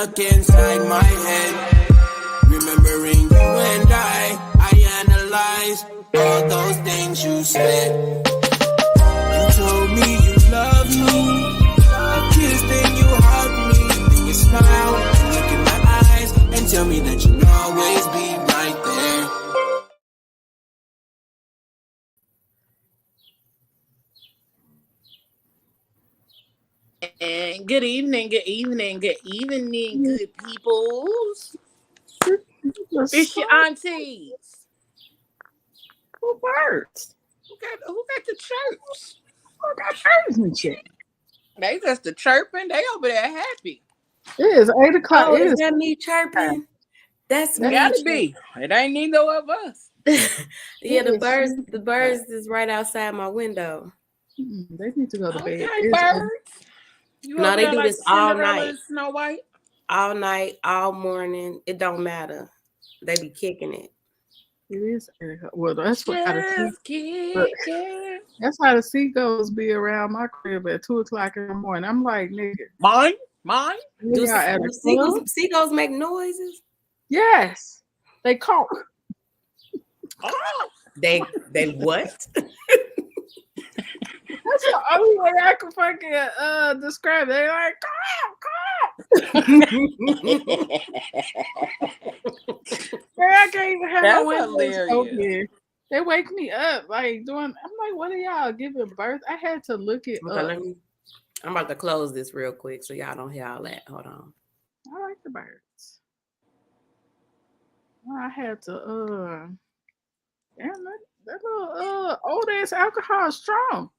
stuck inside my head. Remembering you and I analyze all those things you said. You told me you loved me. You kissed and you hugged me. Then you smile and look in my eyes and tell me that you'll always be right there. And good evening, good peoples. It's your aunties. Who birds? Who got the chirps? Who got birds and shit? They just the chirping. They over there happy. It is 8 o'clock. Oh, is that me chirping? That's me. Gotta be. It ain't neither of us. Yeah, the birds is right outside my window. They need to go to bed. Okay, birds. No, they do this all night. Snow White. All night, all morning. It don't matter. They be kicking it. It is. Well, that's what that's how the seagulls be around my crib at 2 o'clock in the morning. I'm like, nigga. Mine? Do seagulls make noises? Yes. They caw. Oh. They what? That's the only way I can fucking describe it. They like caw. I can't even have That's my windows open. They wake me up like doing. I'm like, what are y'all giving birth? I had to look it up. I'm about to close this real quick so y'all don't hear all that. Hold on. I like the birds. I had to damn that little old ass alcohol is strong.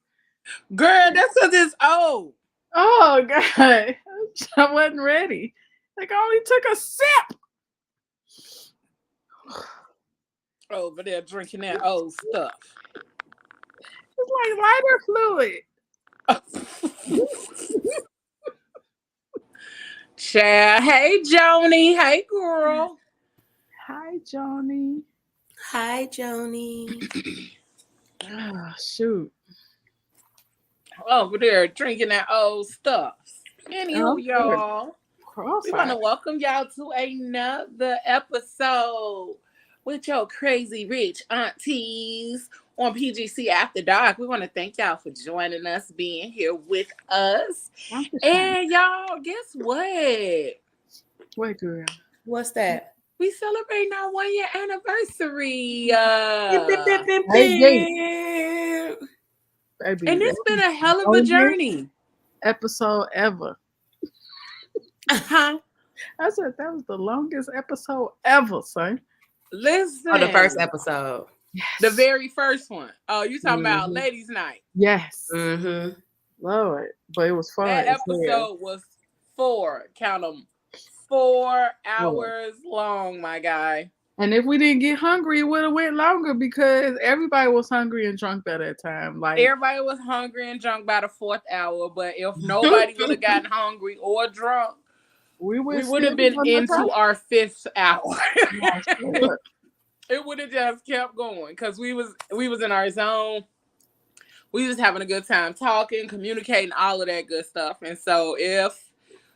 Girl, that's because it's old. Oh God. I wasn't ready. Like I only took a sip. Over there drinking that old stuff. It's like lighter fluid. Child, hey Joni, hey girl. Hi Joni. Hi Joni. Oh shoot. Over there drinking that old stuff. Anywho, y'all. We want to welcome y'all to another episode with your crazy rich aunties on PGC After Dark. We want to thank y'all for joining us, being here with us. And y'all, guess what? Wait, girl. What's that? We celebrating our 1-year anniversary. Baby, and it's been a hell of a journey. Episode ever. Uh-huh. I said that was the longest episode ever, son. Listen. Oh, the first episode. Yes. The very first one. Oh, you talking about Ladies' Night. Yes. Mm-hmm. Lord. But it was fun. That episode was 4 hours long, my guy. And if we didn't get hungry, it would have went longer because everybody was hungry and drunk by that time. Like everybody was hungry and drunk by the 4th hour, but if nobody would have gotten hungry or drunk, we would have been into our 5th hour. It would have just kept going because we was in our zone. We was having a good time talking, communicating, all of that good stuff. And so if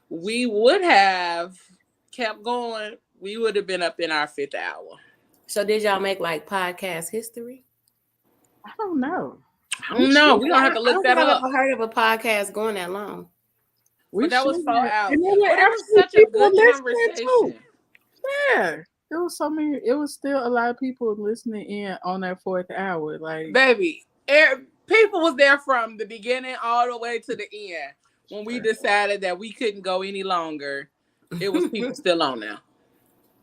we would have kept going, we would have been up in our 5th hour. So did y'all make like podcast history? I don't know. No, we're going to have to look that up. I've never heard of a podcast going that long. But that was 4 hours. And it was such a good conversation. Yeah. There was so many. It was still a lot of people listening in on that 4th hour. Like, baby, people was there from the beginning all the way to the end. When we decided that we couldn't go any longer, it was people still on there.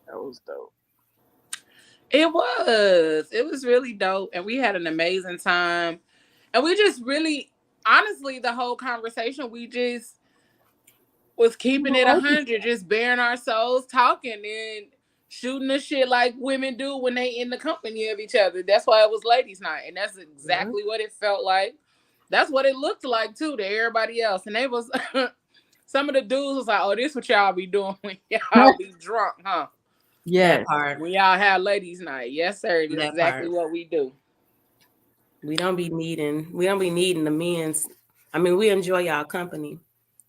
That was dope. It was really dope, and we had an amazing time. And we just really, honestly, the whole conversation, we just was keeping it 100, just bearing our souls, talking and shooting the shit like women do when they in the company of each other. That's why it was Ladies' Night, and that's exactly what it felt like. That's what it looked like too to everybody else. And they was some of the dudes was like, "Oh, this what y'all be doing when y'all be drunk, huh?" Yes. When y'all have Ladies' Night, yes, sir. That's exactly what we do. We don't be needing the men's. I mean, we enjoy y'all company.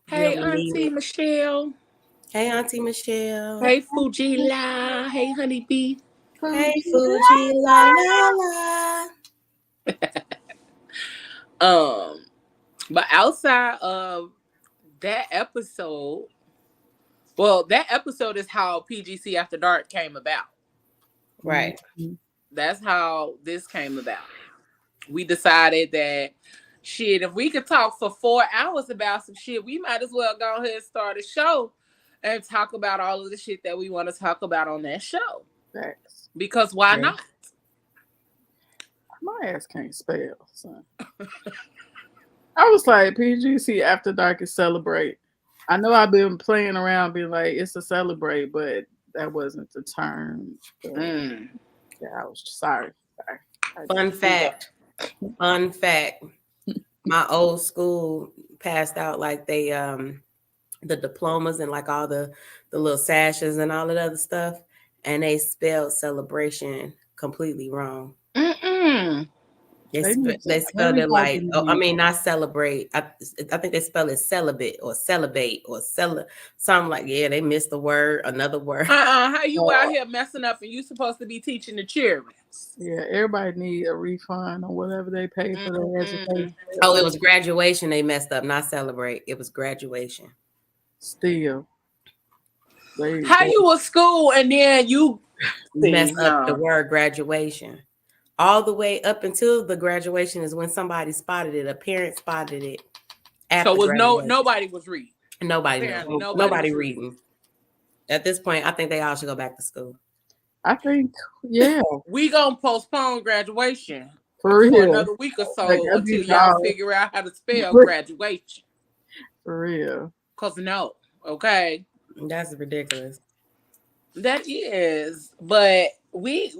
Hey, Auntie Michelle. Hey, Auntie Michelle. Hey, Fujila. Hey, honeybee. Hey, Fuji, la la la. But outside of that episode, well, that episode is how PGC After Dark came about. Right. That's how this came about. We decided that shit, if we could talk for 4 hours about some shit, we might as well go ahead and start a show and talk about all of the shit that we want to talk about on that show. Facts. Because why not? My ass can't spell, son. I was like, PGC After Dark is celebrate. I know I've been playing around being like, it's a celebrate, but that wasn't the term. Yeah, I was sorry. Fun fact. My old school passed out like they the diplomas and like all the little sashes and all that other stuff, and they spelled celebration completely wrong. They spelled it like, not celebrate. I think they spell it celibate or something like, yeah, they missed the word, another word. How you out here messing up and you supposed to be teaching the children? Yeah, everybody need a refund on whatever they pay for their education. Oh, it was graduation they messed up, not celebrate. It was graduation. Still. How you was school and then you messed up the word graduation? All the way up until the graduation is when somebody spotted it. A parent spotted it. So was nobody was reading. Nobody reading. At this point, I think they all should go back to school. I think, yeah. We gonna postpone graduation for another week or so until y'all figure out how to spell graduation. For real. Cause no, okay. That's ridiculous. That is, but we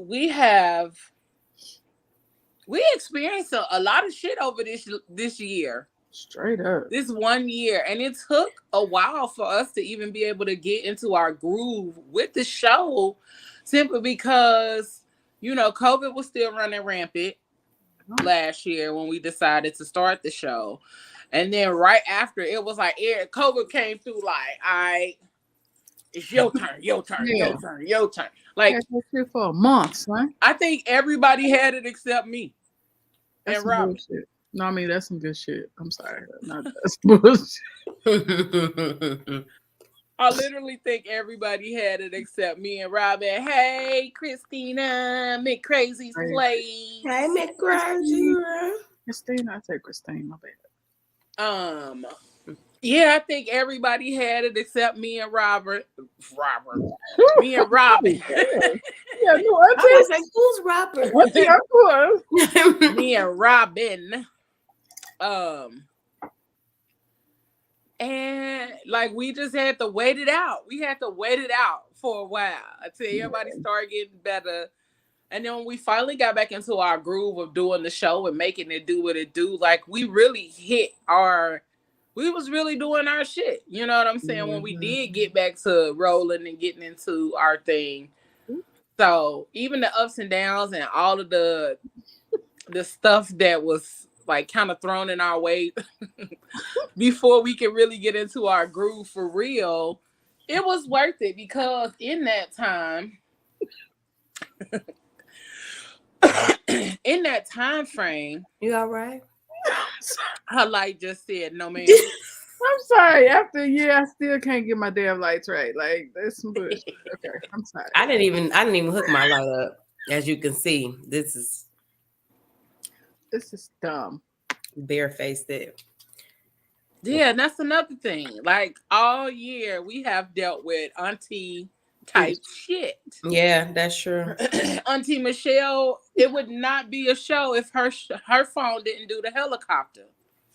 experienced a lot of shit over this year. Straight up. This 1 year. And it took a while for us to even be able to get into our groove with the show, simply because, COVID was still running rampant last year when we decided to start the show. And then right after, it was like, COVID came through like, all right, it's your turn, your turn. Like, that's for a month, son. I think everybody had it except me. That's and Robin. Bullshit. No, I mean, that's some good shit. I'm sorry. That's bullshit. I literally think everybody had it except me and Robin. Hey, Christina, McCrazy's place. Hey, McCrazy. Christina, I say Christine, my bad. Yeah, I think everybody had it except me and Robert. Me and Robin. Yeah, no, I was like, who's Robert? Me and Robin. And like we just had to wait it out. We had to wait it out for a while until everybody started getting better. And then when we finally got back into our groove of doing the show and making it do what it do, like we really we was really doing our shit. You know what I'm saying? When we did get back to rolling and getting into our thing. So even the ups and downs and all of the stuff that was like kind of thrown in our way before we could really get into our groove for real, it was worth it because in that time, in that time frame, you all right? Her light just said, "No, man." I'm sorry. After a year, I still can't get my damn lights right. Like that's some bullshit. Okay, I'm sorry. I didn't even hook my light up. As you can see, this is dumb. Barefaced it. Yeah, and that's another thing. Like all year, we have dealt with auntie type shit. Yeah, that's true. Auntie Michelle, it would not be a show if her phone didn't do the helicopter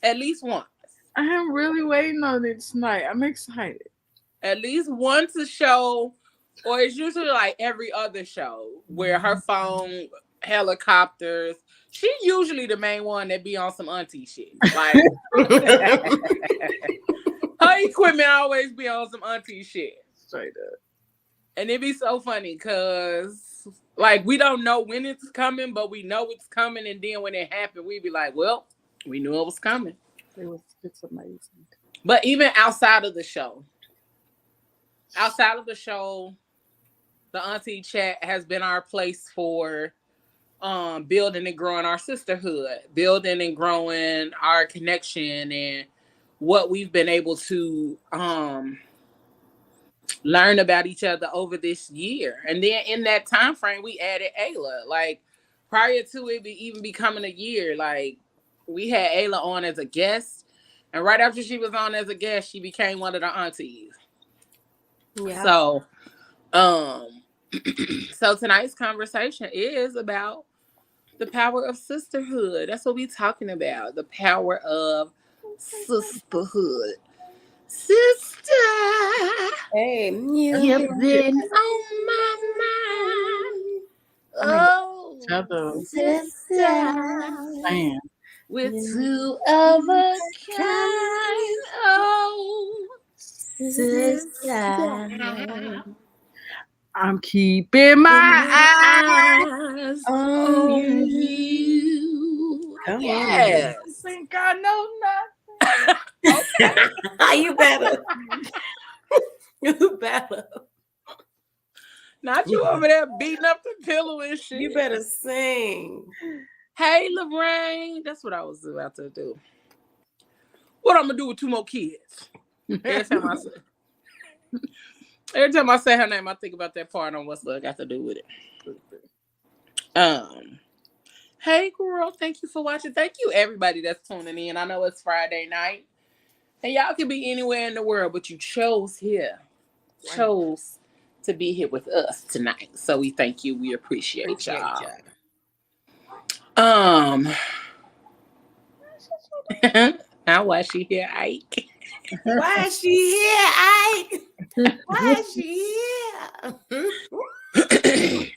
at least once. I am really waiting on it tonight. I'm excited. At least once a show, or it's usually like every other show where her phone helicopters. She's usually the main one that be on some auntie shit. Like her equipment always be on some auntie shit. Straight up. And it be so funny because like we don't know when it's coming, but we know it's coming. And then when it happened, we be like, well, we knew it was coming. It's amazing. But even outside of the show, outside of the show, the Auntie Chat has been our place for building and growing our sisterhood, building and growing our connection, and what we've been able to learn about each other over this year. And then in that time frame, we added Ayla. Like prior to it even becoming a year, like we had Ayla on as a guest, and right after she was on as a guest, she became one of the aunties. Yeah. So, so tonight's conversation is about the power of sisterhood. That's what we're talking about. The power of sisterhood. Sister, Hey, you've been on my mind. Oh, sister, Man, we're two of a kind. Oh, sister, I'm keeping my eyes eyes on you. you. Come on. Yes. I think I know nothing. Okay. You better. You better. Not you over there beating up the pillow and shit. You better sing. Hey, Lorraine. That's what I was about to do. What I'm gonna do with two more kids? Every time I say her name, I think about that part on what's got to do with it. Hey, girl. Thank you for watching. Thank you, everybody that's tuning in. I know it's Friday night, and y'all could be anywhere in the world, but you chose here. Right. Chose to be here with us tonight. So we thank you. We appreciate y'all. Now why she here, Ike? Why is she here, Ike? Why is she here?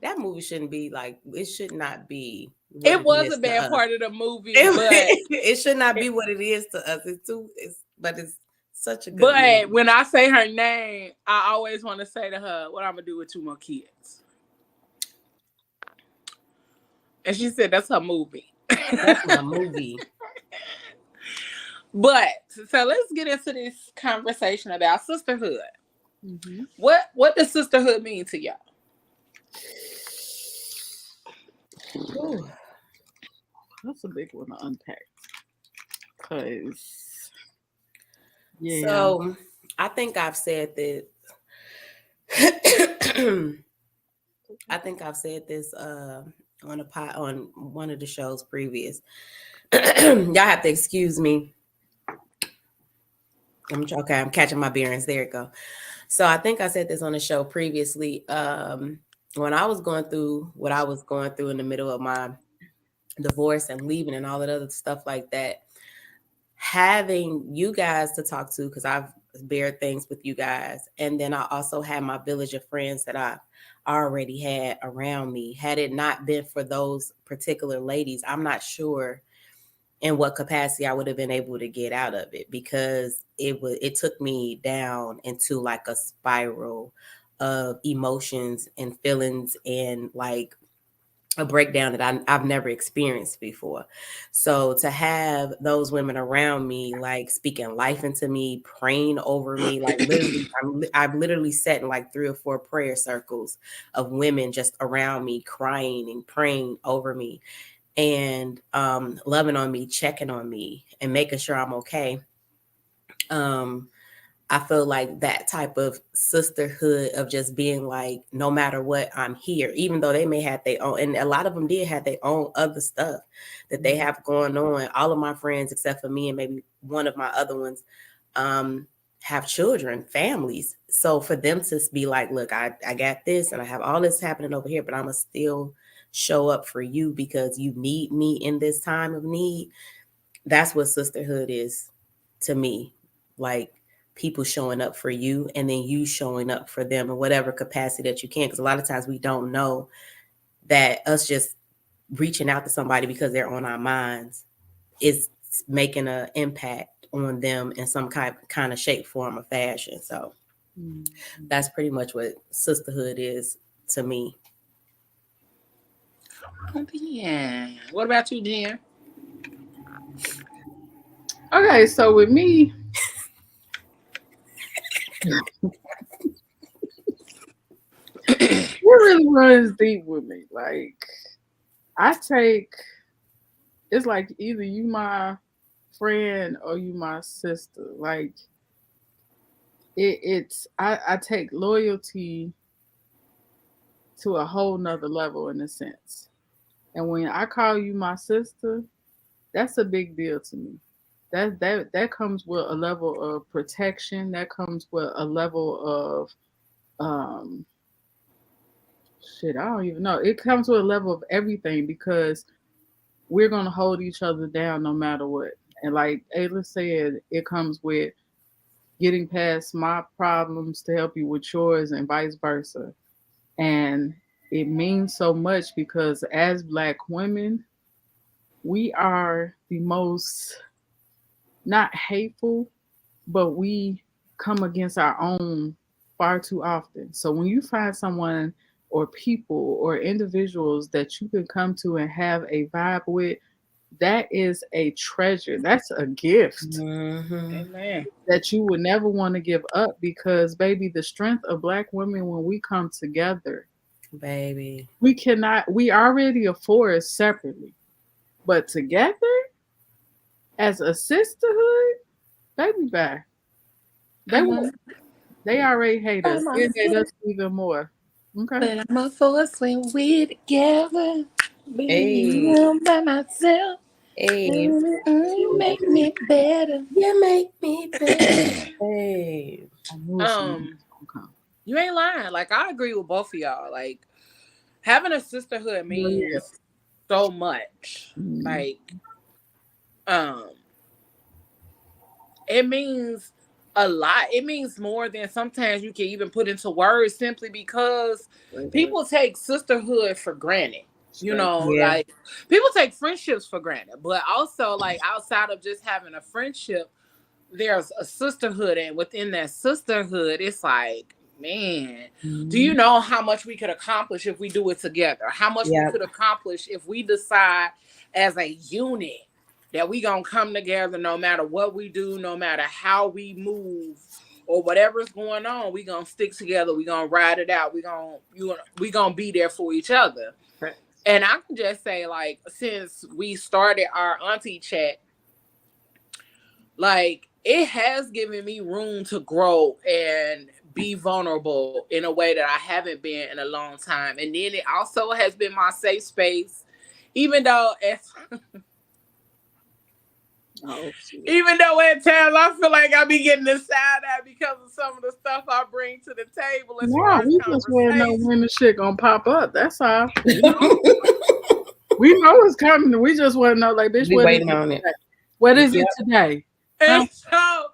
That movie shouldn't be like, it should not be. It was a bad part of the movie, but it should not be what it is to us. But it's such a good movie. But when I say her name, I always want to say to her, what I'm going to do with two more kids. And she said, that's her movie. That's my movie. But, so let's get into this conversation about sisterhood. Mm-hmm. What does sisterhood mean to y'all? Ooh, that's a big one to unpack. Cause So I think I've said this. I think I've said this on one of the shows previous. Y'all have to excuse me. I'm catching my bearings. There you go. So I think I said this on the show previously. When I was going through what I was going through in the middle of my divorce and leaving and all that other stuff like that, having you guys to talk to, because I've bared things with you guys, and then I also had my village of friends that I already had around me. Had it not been for those particular ladies, I'm not sure in what capacity I would have been able to get out of it, because it took me down into like a spiral of emotions and feelings and like a breakdown that I've never experienced before. So to have those women around me, like speaking life into me, praying over me, like literally, I've literally sat in like 3 or 4 prayer circles of women just around me, crying and praying over me, and loving on me, checking on me, and making sure I'm okay. I feel like that type of sisterhood of just being like, no matter what, I'm here, even though they may have their own, and a lot of them did have their own other stuff that they have going on. All of my friends, except for me and maybe one of my other ones, have children, families. So for them to be like, look, I got this and I have all this happening over here, but I'm going to still show up for you because you need me in this time of need. That's what sisterhood is to me. Like, people showing up for you and then you showing up for them in whatever capacity that you can. Because a lot of times we don't know that us just reaching out to somebody because they're on our minds is making an impact on them in some kind of shape, form, or fashion. So that's pretty much what sisterhood is to me. Yeah. What about you, Jen? Okay, so with me, really runs deep with me. Like it's like either you my friend or you my sister. Like I take loyalty to a whole nother level in a sense. And when I call you my sister, that's a big deal to me. That comes with a level of protection. That comes with a level of shit. I don't even know. It comes with a level of everything because we're gonna hold each other down no matter what. And like Ayla said, it comes with getting past my problems to help you with yours and vice versa. And it means so much because as Black women, we are the most not hateful, but we come against our own far too often. So when you find someone or people or individuals that you can come to and have a vibe with, that is a treasure. That's a gift. Mm-hmm. Amen. That you would never want to give up because, baby, the strength of Black women when we come together, Baby, we already afford separately, but together as a sisterhood, baby, bye. They already hate us. They hate us even more. Okay. But I'm a force when we're together. Hey. Being by myself. hey, You make me better. you make me better. Hey, I knew something was gonna come. You ain't lying. Like, I agree with both of y'all. Like, having a sisterhood means so much. Like, it means a lot. It means more than sometimes you can even put into words simply because people take sisterhood for granted. You know, Yeah. like people take friendships for granted, but also like outside of just having a friendship, there's a sisterhood, and within that sisterhood, it's like, man, do you know how much we could accomplish if we do it together? How much we could accomplish if we decide as a unit that we gonna come together no matter what we do, no matter how we move or whatever's going on, we gonna stick together, we gonna ride it out, we gonna be there for each other. Right. And I can just say, like, since we started our auntie chat, like, it has given me room to grow and be vulnerable in a way that I haven't been in a long time. And then it also has been my safe space, even though even though at times I feel like I be getting the side eye because of some of the stuff I bring to the table. No, we just want to know when the shit gonna pop up. That's all. We know it's coming. We just want to know, like, bitch, we waiting on it. What is it today? And so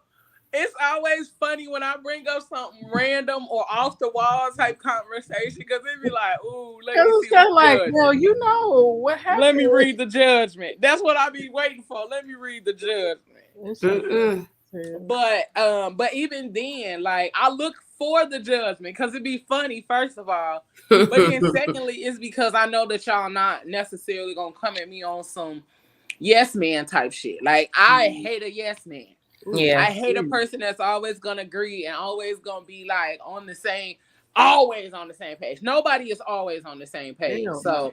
it's always funny when I bring up something random or off the wall type conversation because it be like, ooh, let me see what's like, well, you know what happened. Let me read the judgment. That's what I be waiting for. Let me read the judgment. But even then, like, I look for the judgment because it'd be funny, first of all. But then secondly, it's because I know that y'all not necessarily gonna come at me on some yes man type shit. Like, I hate a yes man. Yeah. I hate a person that's always gonna agree and always gonna be like always on the same page. Nobody is always on the same page. So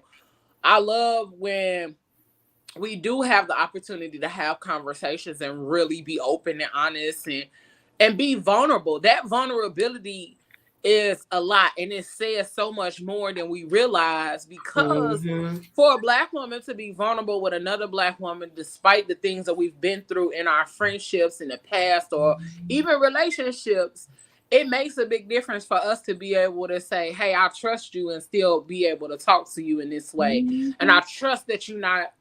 I love when we do have the opportunity to have conversations and really be open and honest and be vulnerable. That vulnerability is a lot, and it says so much more than we realize, because for a Black woman to be vulnerable with another Black woman, despite the things that we've been through in our friendships in the past or even relationships, it makes a big difference for us to be able to say, hey, I trust you, and still be able to talk to you in this way. And I trust that you're not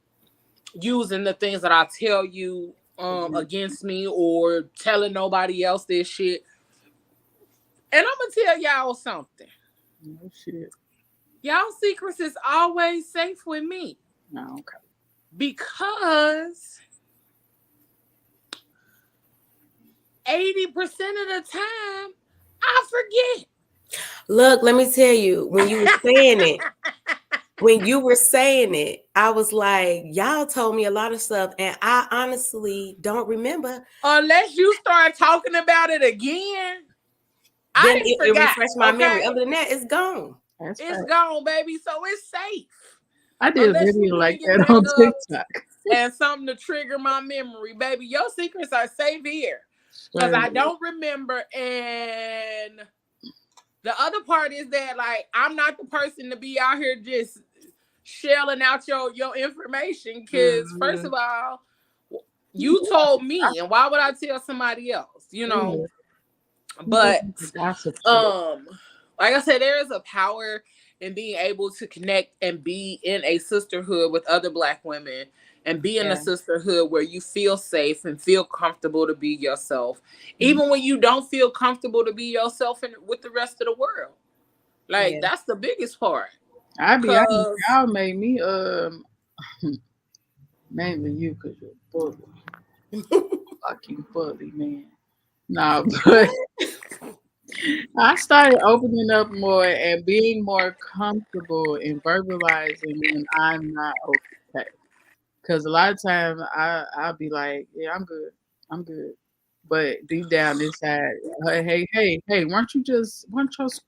using the things that I tell you against me or telling nobody else this shit. And I'm gonna tell y'all something. No shit. Y'all secrets is always safe with me. No, okay. Because 80% of the time, I forget. Look, let me tell you, when you were saying it, I was like, y'all told me a lot of stuff, and I honestly don't remember. Unless you start talking about it again. Then it refreshed my memory. Other than that, it's gone. That's it's right. gone, baby. So it's safe. I did a Unless you video like bring it that back on up TikTok. and something to trigger my memory, baby. Your secrets are safe here. Because I Right. don't remember. And the other part is that, like, I'm not the person to be out here just shelling out your information. Because, first of all, you told me, and why would I tell somebody else? You know? But Gossip. like I said, there is a power in being able to connect and be in a sisterhood with other Black women and be in a sisterhood where you feel safe and feel comfortable to be yourself, even when you don't feel comfortable to be yourself with the rest of the world. Like, that's the biggest part. I be honest, y'all made me mainly you because you're bully. Fucking bully, man. Nah, but I started opening up more and being more comfortable in verbalizing when I'm not okay. Because a lot of times I'll be like, yeah, I'm good. But deep down inside, hey, weren't your camera just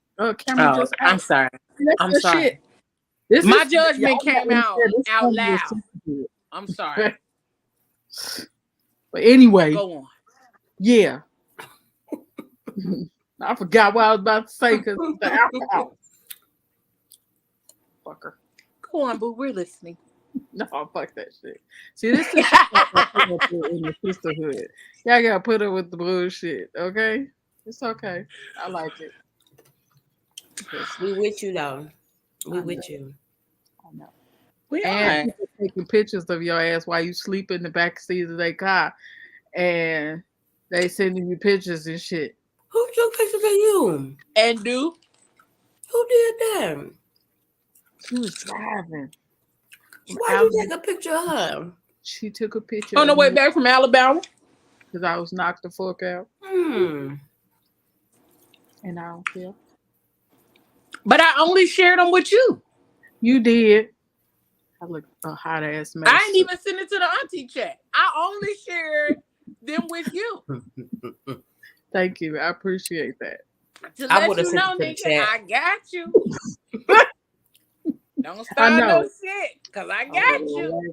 out? I'm sorry. That's I'm the sorry. shit. This My is judgment y'all came out loud. sisterhood. I'm sorry. But anyway, Go on. yeah. I forgot what I was about to say because the alcohol. Fucker. Go on, boo. We're listening. No, fuck that shit. See, this is in the sisterhood. Y'all gotta put up with the bullshit, okay? It's okay. I like it. We with you though. We with you. I know. We And are. people taking pictures of your ass while you sleep in the back seat of their car, and they sending you pictures and shit. Who took pictures of you? And do? Who did that? She was driving. Why you take a picture of her? She took a picture On the of way me back from Alabama? because I was knocked the fuck out. And I don't care. But I only shared them with you. You did. I look a hot ass mess. I didn't even send it to the auntie chat. I only shared them with you. Thank you. I appreciate that. To let you know, nigga, I got you. Don't start no shit, because I got you.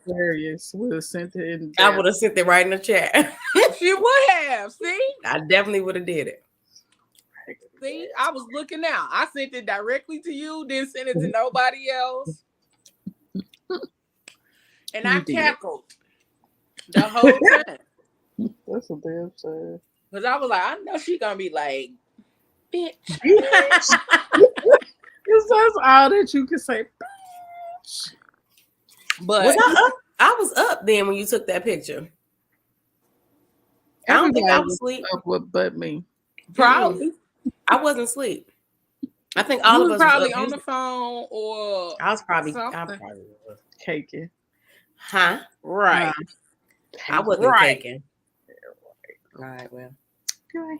Aquarius would have sent it in. I would have sent it right in the chat. She would have. See? I definitely would have did it. See? I was looking out. I sent it directly to you, didn't send it to nobody else. And I cackled the whole time. That's a damn shame. Because I was like, I know she going to be like, bitch. That's all that you can say, bitch. But was I up? I was up then when you took that picture. I don't think I was asleep. But me. Probably. I wasn't asleep. I think all of us probably was on the phone or I probably was caking. Huh? Right. I wasn't caking. All right, well. I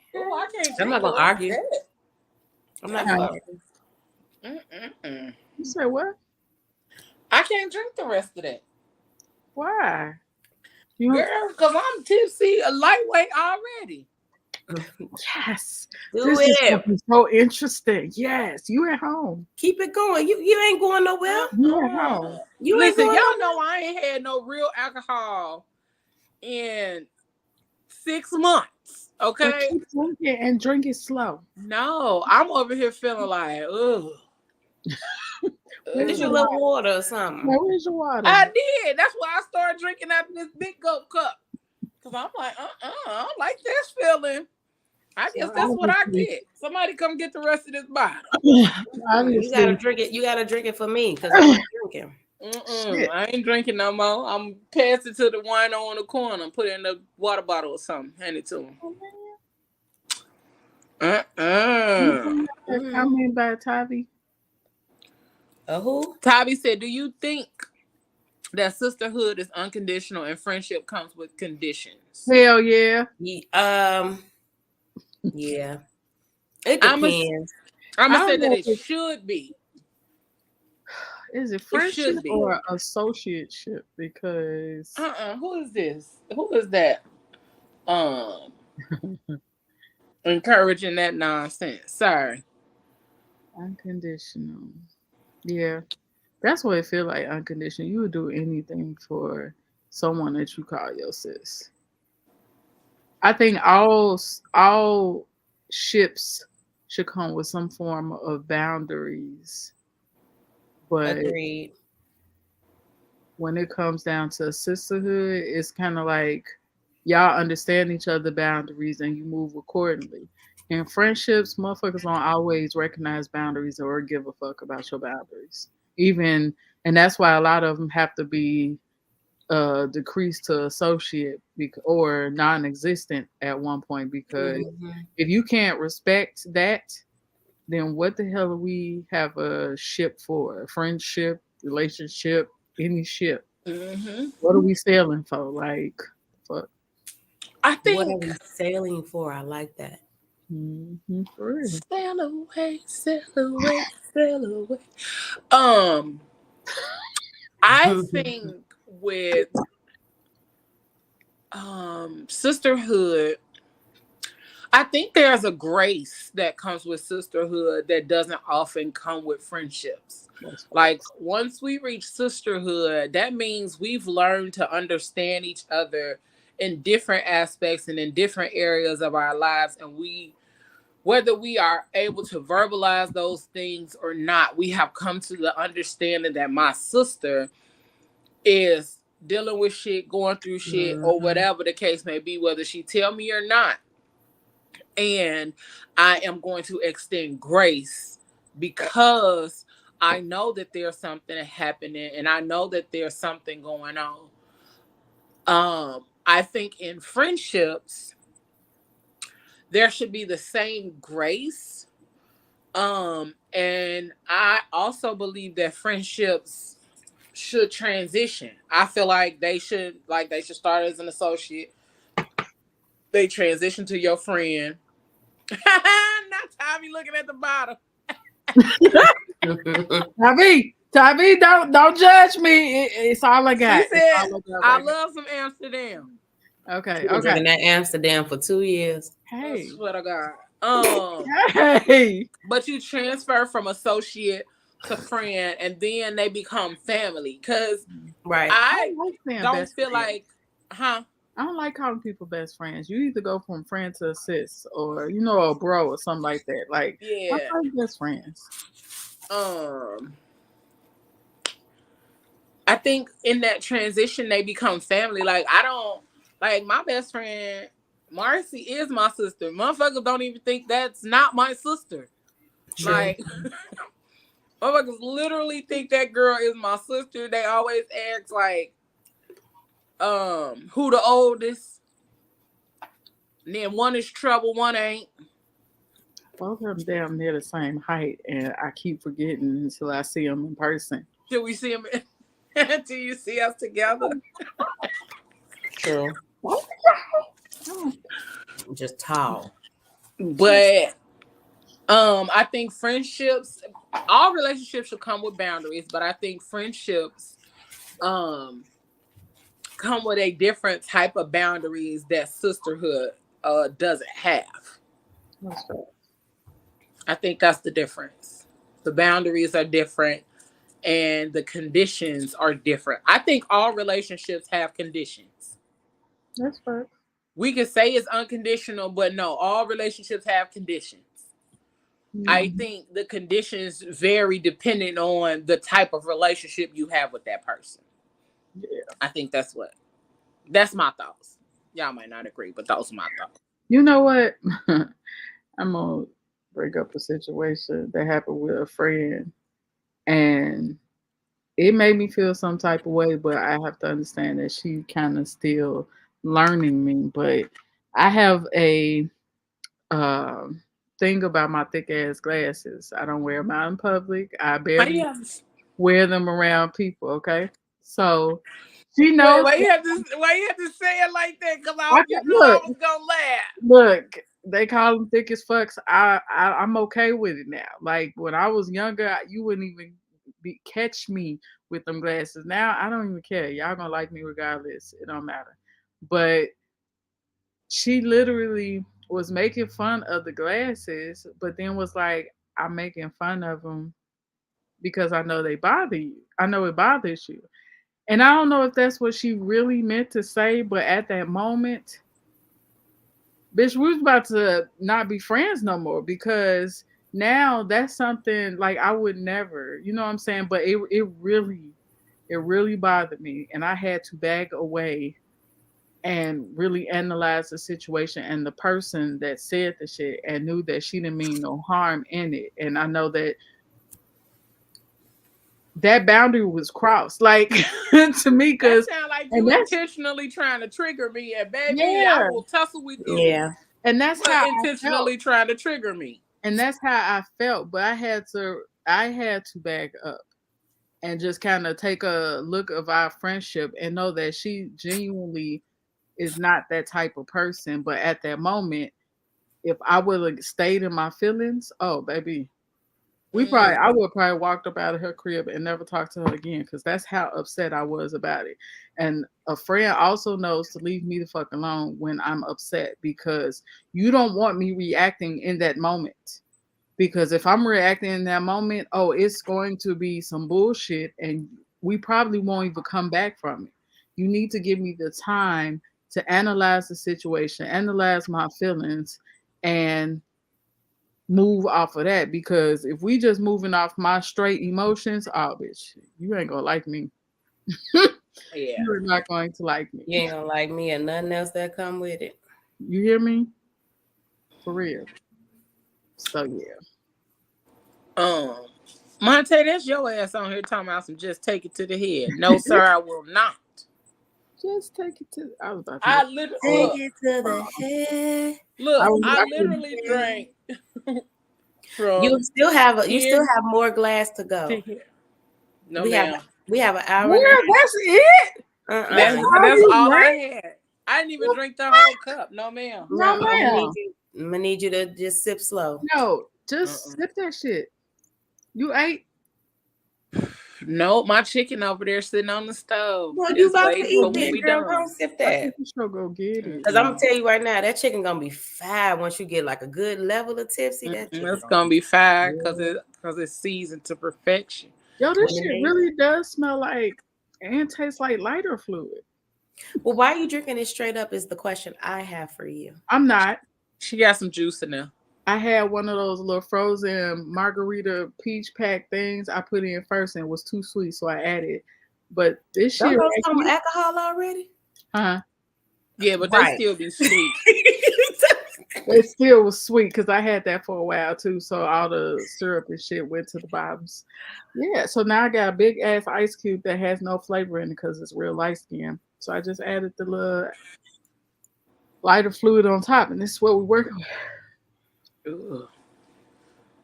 can't. I'm not gonna argue. I'm not gonna argue. You said what? I can't drink the rest of that. Why? Girl, because I'm tipsy, a lightweight already. Yes. This is so interesting. Yes. You at home. Keep it going. You ain't going nowhere. You at home. Listen, y'all know I ain't had no real alcohol in 6 months. Okay. But keep drinking and drink it slow. No, I'm over here feeling like, ugh. Get your little water or something. Where's your water? I did. That's why I started drinking out of this big gulp cup. Because I'm like, I don't like this feeling. I guess that's what I get. Somebody come get the rest of this bottle. You gotta drink it. You gotta drink it for me because I'm drinking. I ain't drinking no more. I'm passing to the wino on the corner. Put it in a water bottle or something. Hand it to him. Comment by Tavi. Who? Tavi said, do you think that sisterhood is unconditional and friendship comes with conditions? Hell yeah. Yeah. It depends. I'm gonna say that it should be. Is it friendship or associateship? Because who is this? Who is that? Encouraging that nonsense. Sorry. I Unconditional. Yeah. That's what it feel like, unconditional. You would do anything for someone that you call your sis. I think all ships should come with some form of boundaries, but Agreed. when it comes down to sisterhood, it's kind of like y'all understand each other boundaries and you move accordingly. In friendships, motherfuckers don't always recognize boundaries or give a fuck about your boundaries. Even and that's why a lot of them have to be decreased to associate or non-existent at one point because Mm-hmm. if you can't respect that, then what the hell do we have a ship for? A friendship, relationship, any ship? Mm-hmm. What are we sailing for? Like, fuck. I What are think we sailing for? I like that. For real. sail away, sail away, sail away. Um, I think with sisterhood, I think there's a grace that comes with sisterhood that doesn't often come with friendships. That's Like facts. once we reach sisterhood, that means we've learned to understand each other in different aspects and in different areas of our lives, and we whether we are able to verbalize those things or not, we have come to the understanding that my sister is dealing with shit, going through shit, or Mm-hmm. whatever the case may be, whether she tell me or not. And I am going to extend grace because I know that there's something happening and I know that there's something going on. I think in friendships, there should be the same grace. And I also believe that friendships should transition. I feel like they should start as an associate. They transition to your friend. Not Tommy looking at the bottom. Tabby, don't judge me. It's all I She got. It's said, all I got I right love some Amsterdam. now. Okay, She been okay. drinking that Amsterdam for 2 years. I Hey, swear to God. hey. But you transfer from associate to friend and then they become family. Cause Right. I I don't like saying don't best feel friend. like, huh? I don't like calling people best friends. You either go from friend to sis or a bro or something like that. Like I Yeah. like best friends. Um I think in that transition they become family. Like I don't like my best friend Marcy is my sister. Motherfuckers don't even think that's not my sister. True. Like motherfuckers literally think that girl is my sister. They always ask like, who the oldest? And then one is trouble, one ain't. Both of them damn near the same height, and I keep forgetting until I see them in person. Till we see them until you see us together. True. Just tall. But I think friendships, all relationships should come with boundaries, but I think friendships um come with a different type of boundaries that sisterhood doesn't have. That's right. I think that's the difference. The boundaries are different and the conditions are different. I think all relationships have conditions. That's right. We can say it's unconditional, but no, all relationships have conditions. I Mhm. think the conditions vary depending on the type of relationship you have with that person. Yeah. I think that's my thoughts. Y'all might not agree, but those are my thoughts. You know what? I'm gonna break up a situation that happened with a friend, and it made me feel some type of way. But I have to understand that she kind of still learning me. But I have a um thing about my thick ass glasses. I don't wear them out in public. I Why you barely have to, wear them around people. Okay, so she wait, knows. why you have to say it like that? Cause you knew I Look, was gonna laugh. look. They call them thick as fucks. I'm okay with it now. Like when I was younger, you wouldn't even catch me with them glasses. Now I don't even care. Y'all gonna like me regardless. It don't matter. But she literally was making fun of the glasses, but then was like, I'm making fun of them because I know they bother you. I know it bothers you. And I don't know if that's what she really meant to say, but at that moment, bitch, we was about to not be friends no more because now that's something like I would never, you know what I'm saying? But it really bothered me. And I had to back away and really analyze the situation and the person that said the shit and knew that she didn't mean no harm in it. And I know that that boundary was crossed, like to me, That because sound like and you that's intentionally trying to trigger me, and baby, I yeah, will tussle with you. Yeah. and that's But how I felt, intentionally trying to trigger me. and that's how I felt. But I had to back up and just kind of take a look of our friendship and know that she genuinely is not that type of person. But at that moment, if I would have stayed in my feelings, oh baby, I would probably walked up out of her crib and never talked to her again because that's how upset I was about it. And a friend also knows to leave me the fuck alone when I'm upset because you don't want me reacting in that moment. Because if I'm reacting in that moment, oh, it's going to be some bullshit and we probably won't even come back from it. You need to give me the time to analyze the situation, analyze my feelings, and move off of that because if we just moving off my straight emotions, oh bitch, you ain't gonna like me. Yeah. You're not going to like me. You ain't gonna like me and nothing else that come with it. You hear me? For real. So yeah. Monte, that's your ass on here talking about some just take it to the head. No, sir, I will not. Just take it to I was about to I make, literally Take it to the head. I I literally drank You from still have here more glass to go. to here. No, we ma'am. have an hour. yeah, that's it. That's all that's you all I drink? had. I didn't even drink the whole cup. No, ma'am. No, I'm ma'am. gonna need you to just sip slow. No, just sip that shit. You ate? No, my chicken over there sitting on the stove. Well, you It's about to waiting for eat when that, we girl. done. Don't sip I that. think you should go get it. Because I'm gonna tell you right now, that chicken gonna be fine once you get like a good level of tipsy. That chicken It's gonna be fine because it's seasoned to perfection. Yo, this shit really does smell like and taste like lighter fluid. Well, why are you drinking it straight up is the question I have for you. I'm not. She got some juice in there. I had one of those little frozen margarita peach pack things I put in first and it was too sweet, so I added. But this shit Don't right those come with here, alcohol already? huh? Yeah, but they still be sweet. It still was sweet because I had that for a while too. So all the syrup and shit went to the bottoms. Yeah, so now I got a big ass ice cube that has no flavor in it because it's real light skin. So I just added the little lighter fluid on top, and this is what we're working with. Ooh.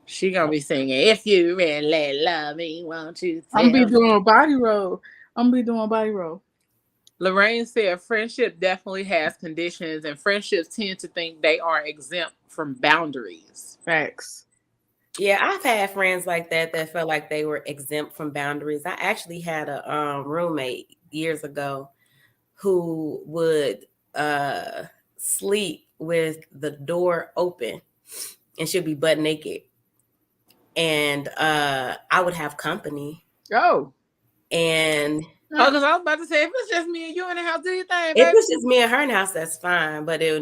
She gonna be singing, "If you really love me, won't you tell I'm gonna be me?" doing a body roll. Lorraine said friendship definitely has conditions, and friendships tend to think they are exempt from boundaries. Facts. Yeah, I've had friends like that felt like they were exempt from boundaries. I actually had a roommate years ago who would sleep with the door open and she'd be butt naked. And I would have company. Oh. And because I was about to say, if it's just me and you in the house, do your thing, if baby. it's just me and her in the house, that's fine. But it,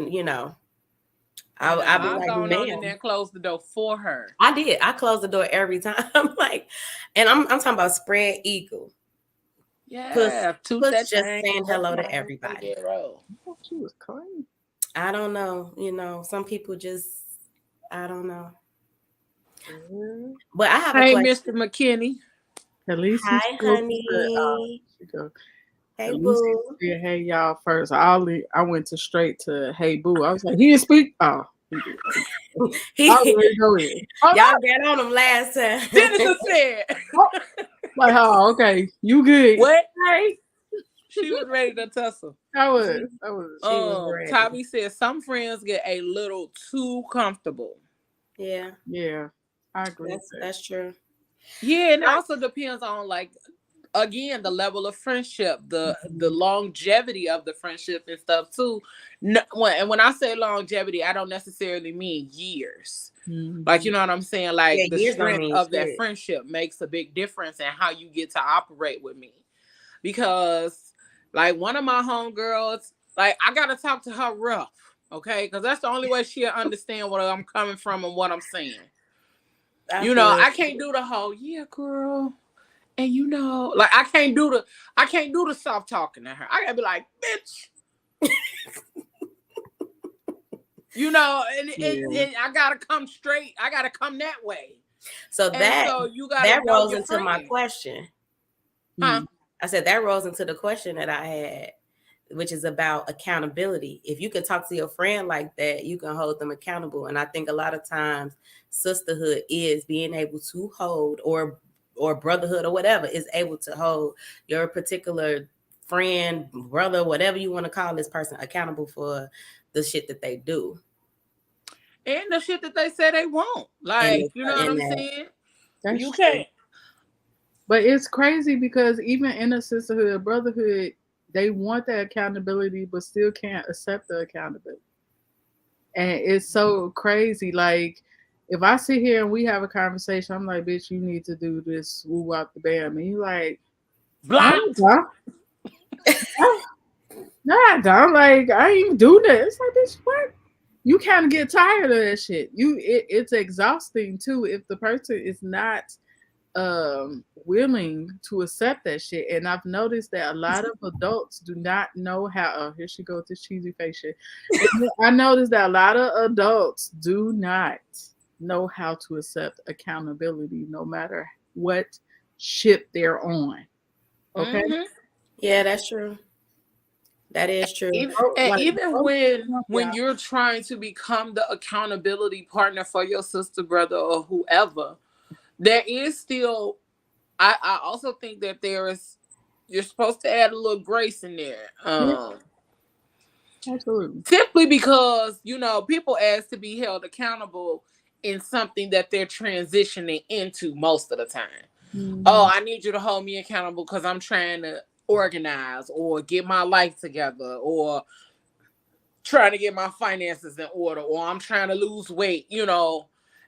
I'll be like, go on in ma'am. there and close the door for her. I did. I closed the door every time. Like, and I'm talking about spread eagle. Yeah, Puss just saying hello to everybody. I thought she was clean. I don't know. Some people just, I don't know. But I have a question. Mr. McKinney. At least hi, honey. Hey, boo. Hey, y'all first. I went straight to hey, boo. I was like, he didn't speak. Oh, Y'all go in. got on him last time. Jennifer said. Like, oh, okay. You good. What? Hey. She was ready to tussle. I was. She was ready. Tommy said some friends get a little too comfortable. Yeah. Yeah. I agree. That's true. Yeah, and it also depends on like again, the level of friendship, the longevity of the friendship and stuff too. When I say longevity, I don't necessarily mean years. Like, you know what I'm saying? Like, the years don't strength mean of that shit. friendship makes a big difference in how you get to operate with me. Because, like, one of my homegirls, like, I gotta talk to her rough, okay? Because that's the only way she'll understand where I'm coming from and what I'm saying. I can't do the whole, yeah, girl. And like, I can't do the soft talking to her. I gotta be like, bitch. And I gotta come straight. I gotta come that way. So you gotta that rolls your into friend. my question. Huh? I said that rolls into the question that I had, which is about accountability. If you can talk to your friend like that, you can hold them accountable. And I think a lot of times sisterhood is being able to hold, or brotherhood or whatever, is able to hold your particular friend, brother, whatever you want to call this person, accountable for the shit that they do. And the shit that they say they won't. Like, you know what I'm saying? You can't. But it's crazy because even in a sisterhood, brotherhood, they want that accountability, but still can't accept the accountability. And it's so crazy. Like, if I sit here and we have a conversation, I'm like, bitch, you need to do this, woo out the bam. And you like, blocked. No, I don't. Like, I ain't even do that. It's like, bitch, what? You kind of get tired of that shit. It's exhausting too if the person is not willing to accept that shit. And I've noticed that a lot of adults do not know how. Oh, here she goes with this cheesy face shit. I noticed that a lot of adults do not know how to accept accountability, no matter what ship they're on. Okay. Mm-hmm. Yeah, that's true. That is true. Even when you're trying to become the accountability partner for your sister, brother, or whoever, there is still, I also think that you're supposed to add a little grace in there. Absolutely. Simply because, people ask to be held accountable in something that they're transitioning into most of the time. Mm-hmm. Oh, I need you to hold me accountable because I'm trying to organize or get my life together, or trying to get my finances in order, or I'm trying to lose weight,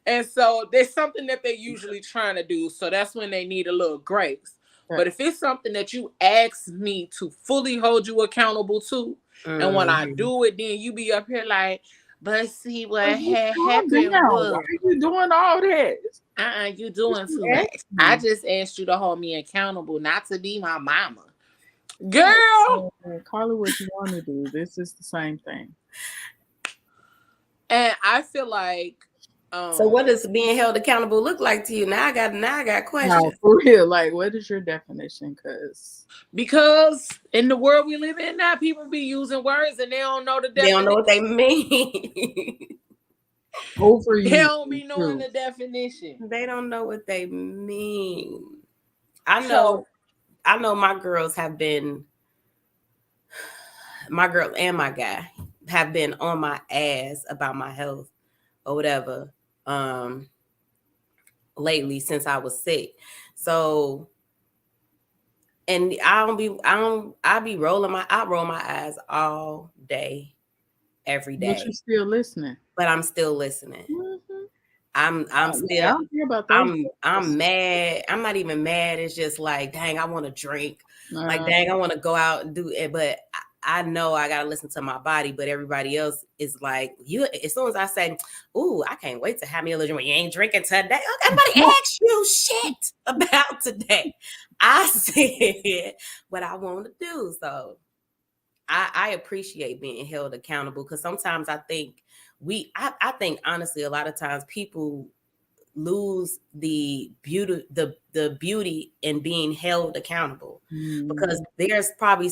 And so there's something that they're usually trying to do. So that's when they need a little grace. Right. But if it's something that you ask me to fully hold you accountable to, and when I do it, then you be up here like, but see what had happened was. Why are you doing all that? You doing too much. I just asked you to hold me accountable, not to be my mama. Girl! Call it what you want to do. This is the same thing. And I feel like... so what does being held accountable look like to you? Now I got questions. No, for real. Like, what is your definition? Because in the world we live in now, people be using words and they don't know the definition. They don't know what they mean. They don't be knowing the definition. They don't know what they mean. I know my girls and my guy have been on my ass about my health or whatever lately since I was sick. So, and I roll my eyes all day, every day. But you're still listening. But I'm still listening. Mm-hmm. I'm mad. I'm not even mad. It's just like, dang, I want to drink. Like, dang, I want to go out and do it. But I know I got to listen to my body. But everybody else is like, as soon as I say, ooh, I can't wait to have me a little drink. You ain't drinking today. Everybody asked you shit about today. I said what I want to do. So I appreciate being held accountable, because sometimes I think I think honestly, a lot of times people lose the beauty in being held accountable, because there's probably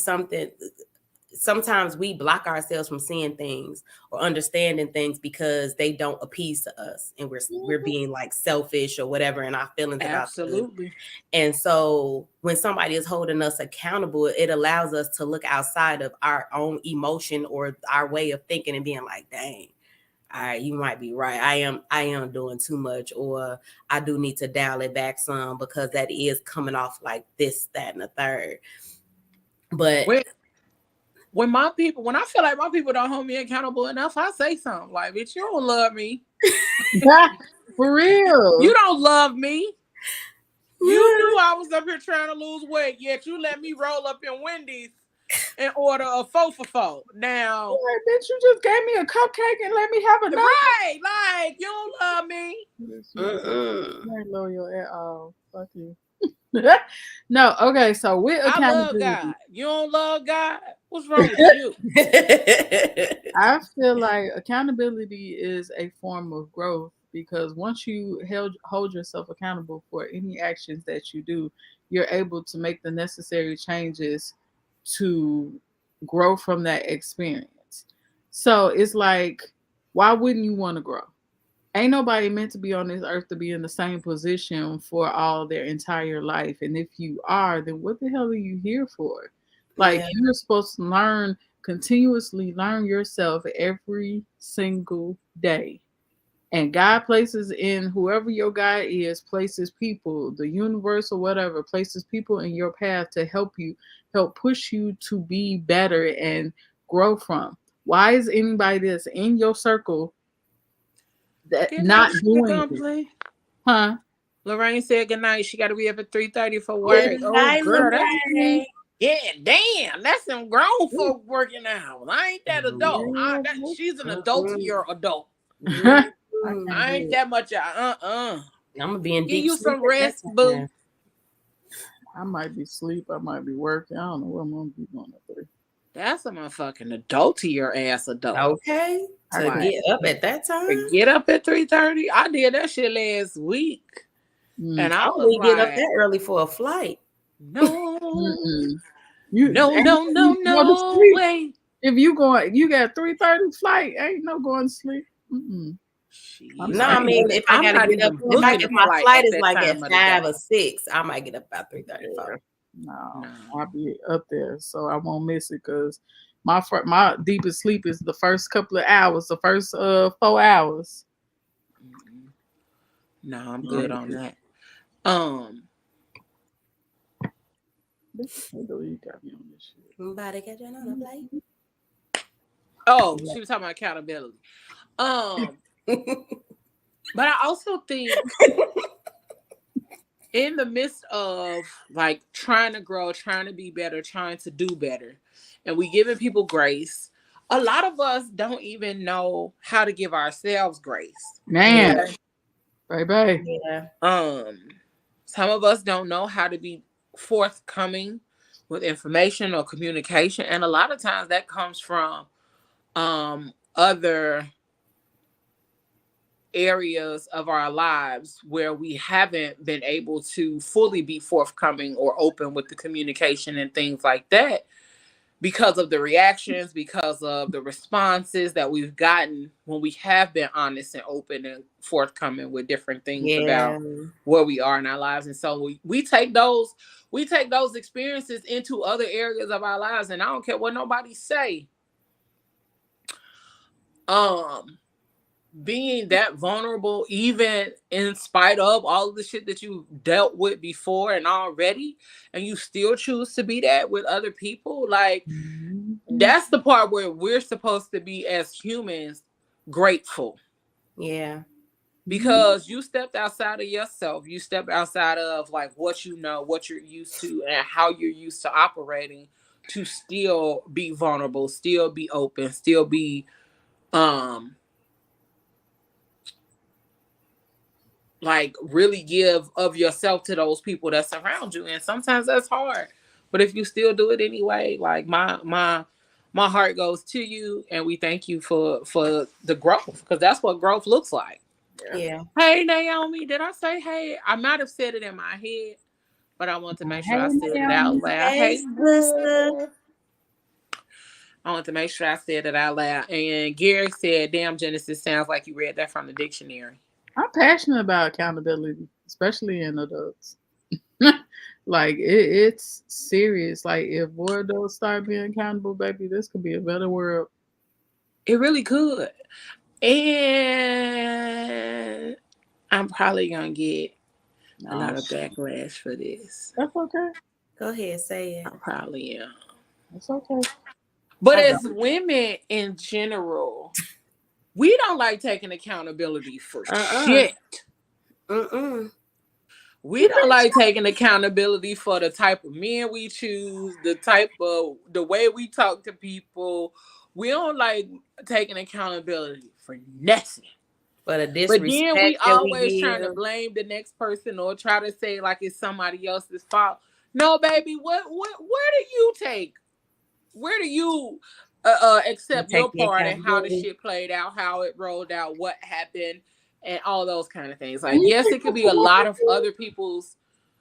sometimes we block ourselves from seeing things or understanding things because they don't appease to us, and we're being like selfish or whatever in our feelings. Absolutely. About it. And so when somebody is holding us accountable, it allows us to look outside of our own emotion or our way of thinking and being like, dang, all right, you might be right. I am doing too much, or I do need to dial it back some because that is coming off like this, that, and the third. But when I feel like my people don't hold me accountable enough, I say something like, bitch, you don't love me. For real. You don't love me. You knew I was up here trying to lose weight, yet you let me roll up in Wendy's and order a 4 for 4. Now, bitch, you just gave me a cupcake and let me have another. Right, like you don't love me. You ain't loyal at all. Fuck you. No, okay. So with accountability, I love God. You don't love God. What's wrong with you? I feel like accountability is a form of growth because once you hold yourself accountable for any actions that you do, you're able to make the necessary changes to grow from that experience. So it's like, why wouldn't you want to grow? Ain't nobody meant to be on this earth to be in the same position for all their entire life. And if you are, then what the hell are you here for? Like, you're supposed to continuously learn yourself every single day. And God places in whoever your God is, places people, the universe or whatever, places people in your path to help push you to be better and grow from. Why is anybody that's in your circle that not doing it? Huh? Lorraine said good night. She got to be up at 3:30 for work. Good night, girl, Lorraine. yeah, damn, that's some grown folk working out. I ain't that adult. She's an adult. You're adult. I ain't that much. I'm gonna be in deep Give you sleep some rest, boo. I might be asleep. I might be working. I don't know what I'm gonna be doing up there. That's a motherfucking adult to your ass adult. Okay. To get up at that time? To get up at 3:30? I did that shit last week. And I was get up that early for a flight. No. No way. If you got 3:30 flight, ain't no going to sleep. No, I mean, if I gotta get up, if my flight is like at 5 or 6, I might get up about 3:35. No, I'll be up there, so I won't miss it because my deepest sleep is the first couple of hours, the first 4 hours. No, I'm good on that. Somebody catching on the plate. Oh, she was talking about accountability. But I also think in the midst of like trying to grow, trying to be better, trying to do better, and we giving people grace, a lot of us don't even know how to give ourselves grace. Man, baby. Yeah. Some of us don't know how to be forthcoming with information or communication, and a lot of times that comes from other areas of our lives where we haven't been able to fully be forthcoming or open with the communication and things like that because of the reactions, because of the responses that we've gotten when we have been honest and open and forthcoming with different things about where we are in our lives. And so we take those experiences into other areas of our lives, and I don't care what nobody say. Being that vulnerable, even in spite of all of the shit that you dealt with before and already, and you still choose to be that with other people, like that's the part where we're supposed to be as humans grateful. Yeah. Because you stepped outside of yourself, you stepped outside of like what you know, what you're used to, and how you're used to operating to still be vulnerable, still be open, still be like really give of yourself to those people that surround you. And sometimes that's hard, but if you still do it anyway, like my heart goes to you, and we thank you for the growth, because that's what growth looks like. Yeah. Hey Naomi, did I say hey? I might have said it in my head, but I want to make sure I said it out loud. Hey sister. I want to make sure I said it out loud. And Gary said, damn, Genesis, sounds like you read that from the dictionary. I'm passionate about accountability, especially in adults. Like it's serious. Like if more adults start being accountable, baby, this could be a better world. It really could. And I'm probably gonna get a lot of shit. backlash for this. That's okay. Go ahead, say I it. probably am. That's okay. But I as don't. women in general, we don't like taking accountability for Uh-uh. shit. Mm-mm. We don't like taking accountability for the type of men we choose, the way we talk to people. We don't like taking accountability for nothing. For the But then we disrespect that we always trying to give. blame the next person or try to say like it's somebody else's fault. No, baby, where do you take? Where do you You accept take your the part in how the accountability. shit played out, how it rolled out, what happened, and all those kind of things? Like, And you yes, think it could that's be a what lot women of do? other people's,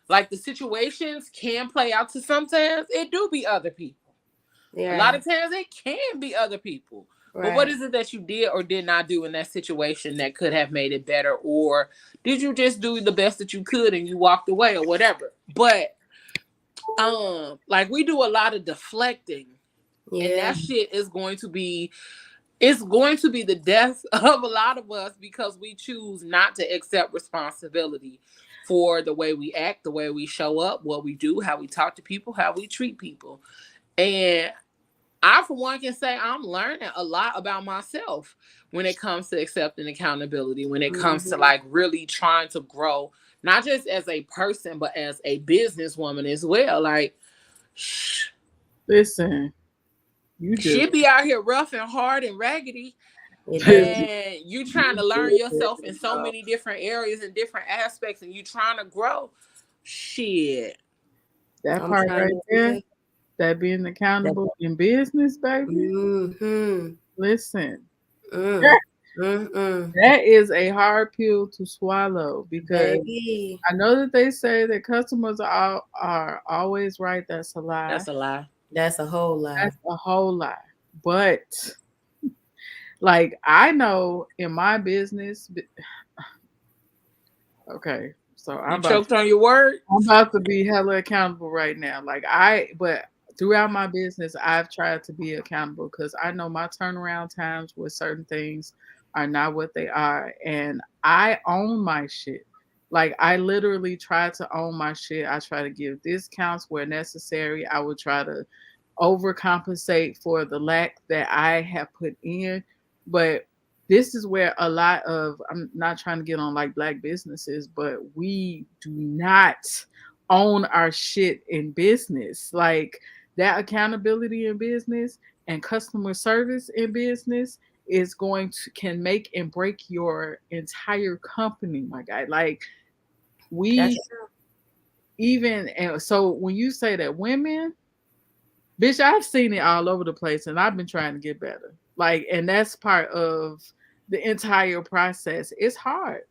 like the situations can play out to sometimes it do be other people. A lot Yeah. of times it can be other people. But what Right. is it that you did or did not do in that situation that could have made it better? Or did you just do the best that you could and you walked away or whatever? But like we do a lot of deflecting, and Yeah. that shit is going to be it's going to be the death of a lot of us because we choose not to accept responsibility for the way we act, the way we show up, what we do, how we talk to people, how we treat people. And I, for one, can say I'm learning a lot about myself when it comes to accepting accountability, when it comes to Mm-hmm. like really trying to grow, not just as a person, but as a businesswoman as well. Like, Listen, you just shit be out here rough and hard and raggedy, It does. and you trying to learn yourself in so many different areas and different aspects, and you trying to grow. Shit. that I'm part trying right to there, tell that being that. accountable in business, baby. Mm-hmm. Listen, Mm. Mm-mm. that is a hard pill to swallow because Baby. I know that they say that customers are always right. That's a lie. That's a lie. That's a whole lie. That's a whole lie. But like I know in my business, okay, so You choked on your I'm words. about to be hella accountable right now. But throughout my business, I've tried to be accountable because I know my turnaround times with certain things are not what they are. And I own my shit. Like, I literally try to own my shit. I try to give discounts where necessary. I would try to overcompensate for the lack that I have put in. But this is where a lot of, I'm not trying to get on like black businesses, but we do not own our shit in business. Like, that accountability in business and customer service in business is going to can make and break your entire company, my guy. Like, That's we true. even, and so when you say that women, bitch, I've seen it all over the place and I've been trying to get better. Like, and that's part of the entire process. It's hard.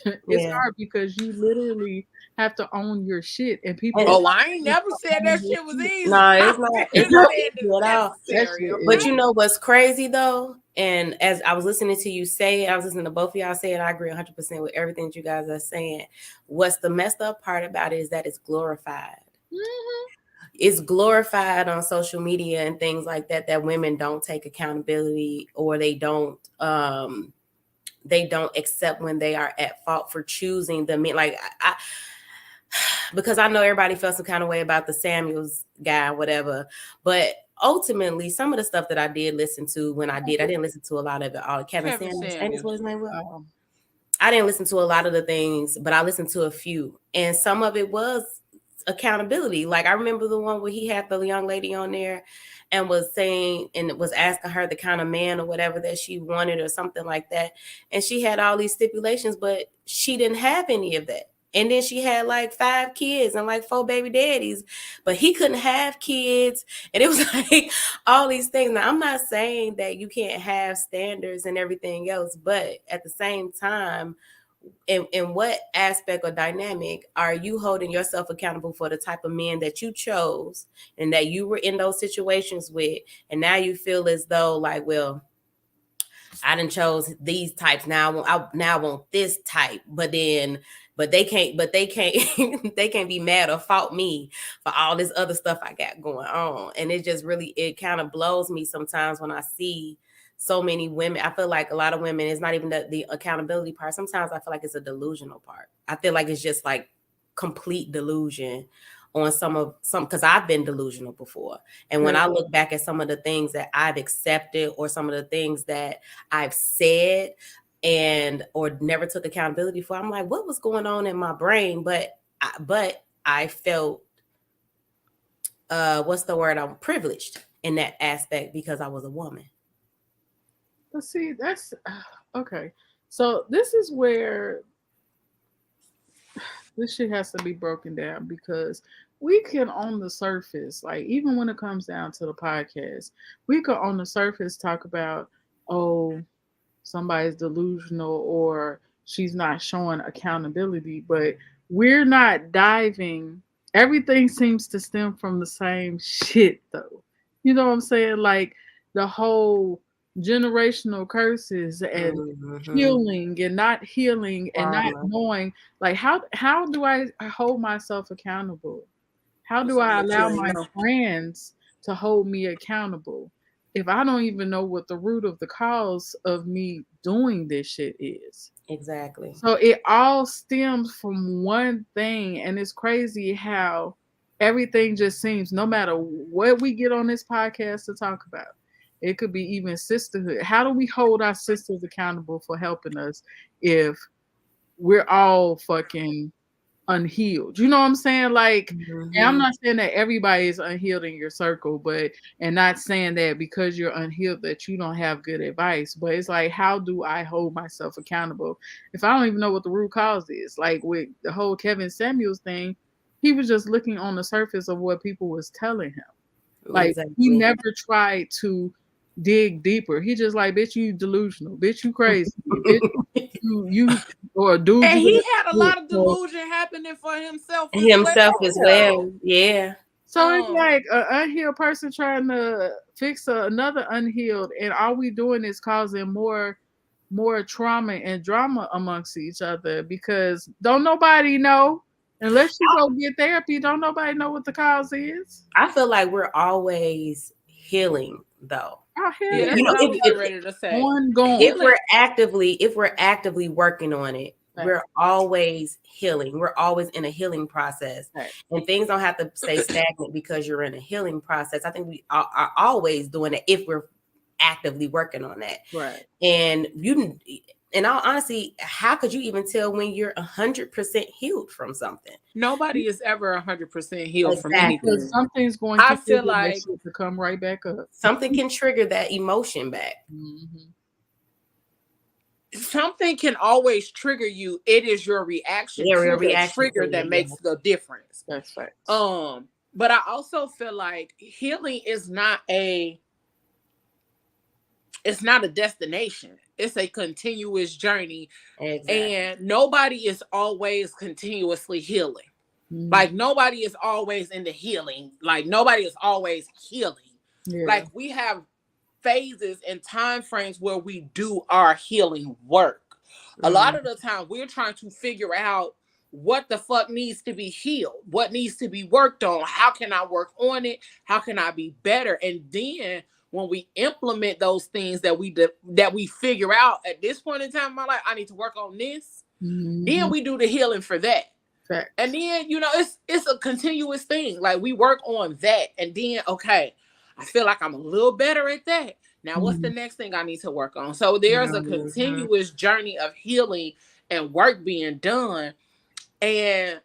It's Yeah. hard because you literally have to own your shit and And people Oh, I ain't have never to said own that their shit was shit. easy. no, I'm it's not. just It's not saying easy it's at all. That necessary, shit But is. you okay? know what's crazy though? And as I was listening to you say it, I was listening to both of y'all say it. I agree 100% with everything that you guys are saying. What's the messed up part about it is that it's glorified. Mhm. It's glorified on social media and things like that, that women don't take accountability or they don't accept when they are at fault for choosing the men. Like I because I know everybody felt some kind of way about the Samuels guy, whatever. But ultimately, some of the stuff that I did listen to when I didn't listen to a lot of it. All Kevin Kevin Samuels, ain't this what his Samuels. name was? I didn't listen to a lot of the things, but I listened to a few, and some of it was accountability. Like I remember the one where he had the young lady on there and was saying and was asking her the kind of man or whatever that she wanted or something like that, and she had all these stipulations, but she didn't have any of that. And then she had like 5 kids and like 4 baby daddies, but he couldn't have kids. And it was like all these things. Now, I'm not saying that you can't have standards and everything else, but at the same time, in what aspect or dynamic are you holding yourself accountable for the type of men that you chose and that you were in those situations with? And now you feel as though like, well, I done chose these types. Now I want this type, but they can't they can't be mad or fault me for all this other stuff I got going on. And it just really, it kind of blows me sometimes when I see so many women, I feel like a lot of women, it's not even the accountability part. Sometimes I feel like it's a delusional part. I feel like it's just like complete delusion on some, because I've been delusional before. And when I look back at some of the things that I've accepted or some of the things that I've said and or never took accountability for, I'm like, what was going on in my brain? But I felt, what's the word? I'm privileged in that aspect because I was a woman. But see, that's okay. So this is where this shit has to be broken down, because we can, on the surface, like even when it comes down to the podcast, we could on the surface talk about, oh, somebody's delusional or she's not showing accountability, but we're not diving. Everything seems to stem from the same shit, though. You know what I'm saying? Like the whole generational curses and healing and not healing and not knowing, like how do I hold myself accountable? How do I allow my friends to hold me accountable if I don't even know what the root of the cause of me doing this shit is? Exactly. So it all stems from one thing, and it's crazy how everything just seems, no matter what we get on this podcast to talk about, it could be even sisterhood. How do we hold our sisters accountable for helping us if we're all fucking unhealed? You know what I'm saying? Like, and I'm not saying that everybody is unhealed in your circle, but, and not saying that because you're unhealed that you don't have good advice, but it's like, how do I hold myself accountable if I don't even know what the root cause is? Like with the whole Kevin Samuels thing, he was just looking on the surface of what people was telling him. Like he never tried to dig deeper. He just like, bitch, you delusional, bitch, you crazy, bitch, you or dude. And he had a lot of delusion happening for himself as well. Yeah. So it's like an unhealed person trying to fix another unhealed, and all we doing is causing more trauma and drama amongst each other, because don't nobody know. Unless you go get therapy, don't nobody know what the cause is. I feel like we're always healing, though. Yeah, you know, ongoing. If we're actively working on it, we're always healing. We're always in a healing process, and things don't have to stay stagnant because you're in a healing process. I think we are always doing it if we're actively working on that. Right. And in all honesty, how could you even tell when you're 100% healed from something? Nobody is ever 100% healed from anything. Something's going to feel like to come right back up. Something can trigger that emotion back. Something can always trigger you. It is your reaction to the trigger that makes the difference. That's right. But I also feel like healing is not a destination. It's a continuous journey. Exactly. And nobody is always continuously healing. Like nobody is always in the healing. Like nobody is always healing. Like we have phases and time frames where we do our healing work. A lot of the time we're trying to figure out what the fuck needs to be healed, what needs to be worked on, how can I work on it, how can I be better. And then when we implement those things that we figure out at this point in time in my life, I need to work on this, then we do the healing for that. And then, you know, it's a continuous thing. Like we work on that, and then, okay, I feel like I'm a little better at that. Now, what's the next thing I need to work on? So there's a continuous journey of healing and work being done. And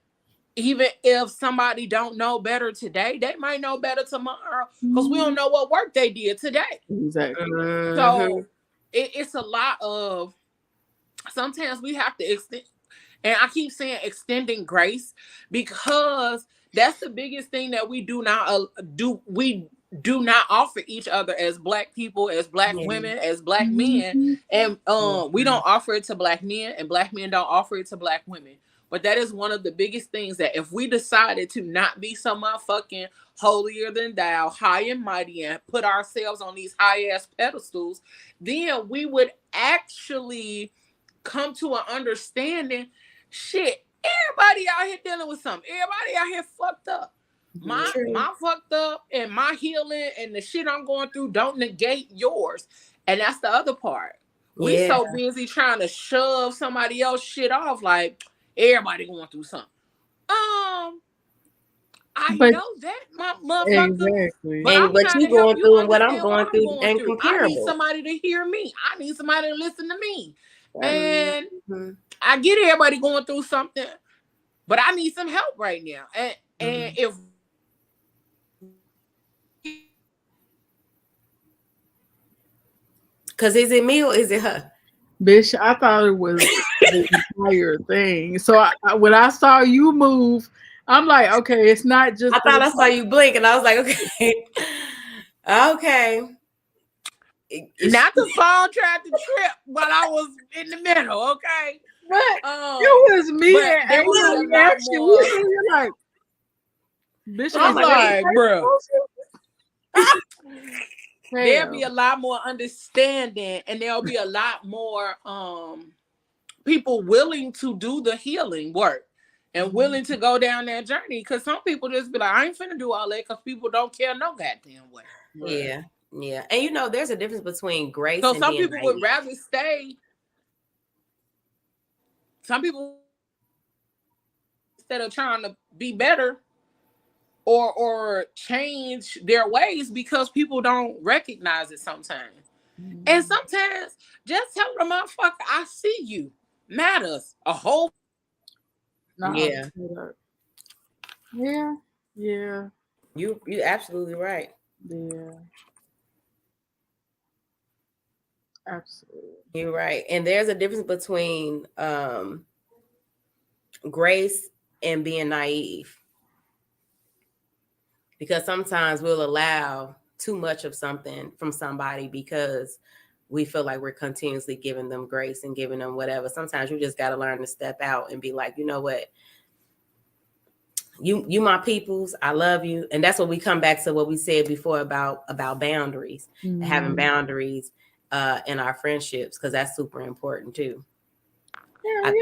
even if somebody don't know better today, they might know better tomorrow, because we don't know what work they did today. Exactly. So it's a lot of, sometimes we have to extend. And I keep saying extending grace, because that's the biggest thing that we do not do. We do not offer each other as Black people, as Black women, as Black men. And we don't offer it to Black men, and Black men don't offer it to Black women. But that is one of the biggest things, that if we decided to not be some motherfucking holier than thou, high and mighty, and put ourselves on these high ass pedestals, then we would actually come to an understanding. Shit, everybody out here dealing with something. Everybody out here fucked up. My fucked up and my healing and the shit I'm going through don't negate yours. And that's the other part. We Yeah. so busy trying to shove somebody else shit off, like everybody going through something. I But know that, my motherfucker, exactly. but I'm But trying you to help going you through and what I'm understand what going I'm through going and through. I need comparable. somebody to hear me. I need somebody to listen to me. And Mm-hmm. I get everybody going through something, but I need some help right now. And if Cause is it me or is it her? Bitch, I thought it was the entire thing. So when I saw you move, I'm like, okay, it's not just I thought I saw you blink and I was like, okay. Okay. not the phone tried to trip while I was in the middle, okay? But it was me But and there will be Angel a lot reaction. more. You're like, bitch, I was like, bro, there'll be a lot more understanding, and there'll be a lot more people willing to do the healing work and willing to go down that journey. Because some people just be like, I ain't finna do all that because people don't care no goddamn way. Yeah. Yeah. And you know, there's a difference between grace So and some being people naive. would rather stay. Some people, instead of trying to be better or change their ways, because people don't recognize it sometimes. And sometimes just tell the motherfucker, I see you, matters a whole. Yeah. Yeah. Yeah. You absolutely right. Yeah. Absolutely. You're right. And there's a difference between grace and being naive. Because sometimes we'll allow too much of something from somebody because we feel like we're continuously giving them grace and giving them whatever. Sometimes you just got to learn to step out and be like, you know what? You my peoples, I love you. And that's what we come back to what we said before about boundaries, having boundaries in our friendships, because that's super important too. Yeah.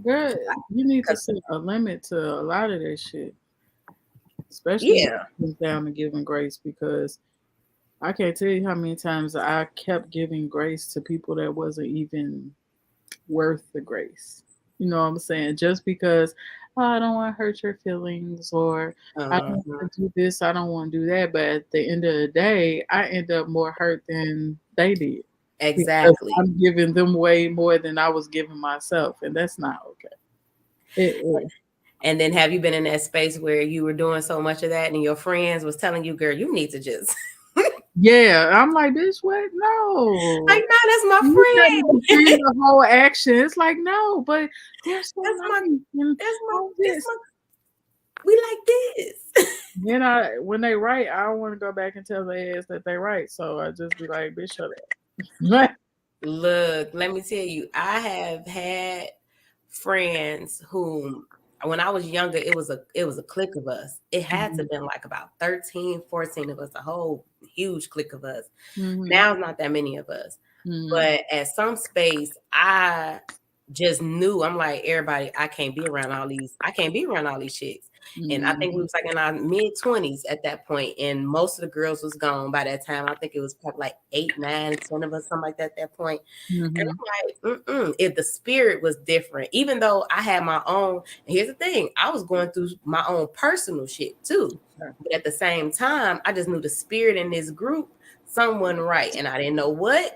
Good. You need to set a limit to a lot of that shit. Especially when it comes down to giving grace, because I can't tell you how many times I kept giving grace to people that wasn't even worth the grace. You know what I'm saying? Just because I don't want to hurt your feelings, or I don't want to do this, I don't want to do that. But at the end of the day, I end up more hurt than they did. Exactly. I'm giving them way more than I was giving myself, and that's not okay. And then have you been in that space where you were doing so much of that and your friends was telling you, girl, you need to just Yeah, I'm like, bitch, what? No. like, no, that's my You friend. gotta defend the whole action. It's like, no, but there's so we like this. Then when they write, I don't want to go back and tell their ass that they right. So I just be like, bitch, shut up. Look, let me tell you, I have had friends whom when I was younger, it was a clique of us. It had to been like about 13, 14 of us, a whole huge clique of us. Now it's not that many of us. But at some space, I just knew, I'm like, everybody, I can't be around all these chicks. And I think we was like in our mid-20s at that point, and most of the girls was gone by that time. I think it was probably like 8, 9, 10 of us, something like that at that point. And I'm like, if the spirit was different, even though I had my own, and here's the thing, I was going through my own personal shit too. But at the same time, I just knew the spirit in this group, someone right, and I didn't know what.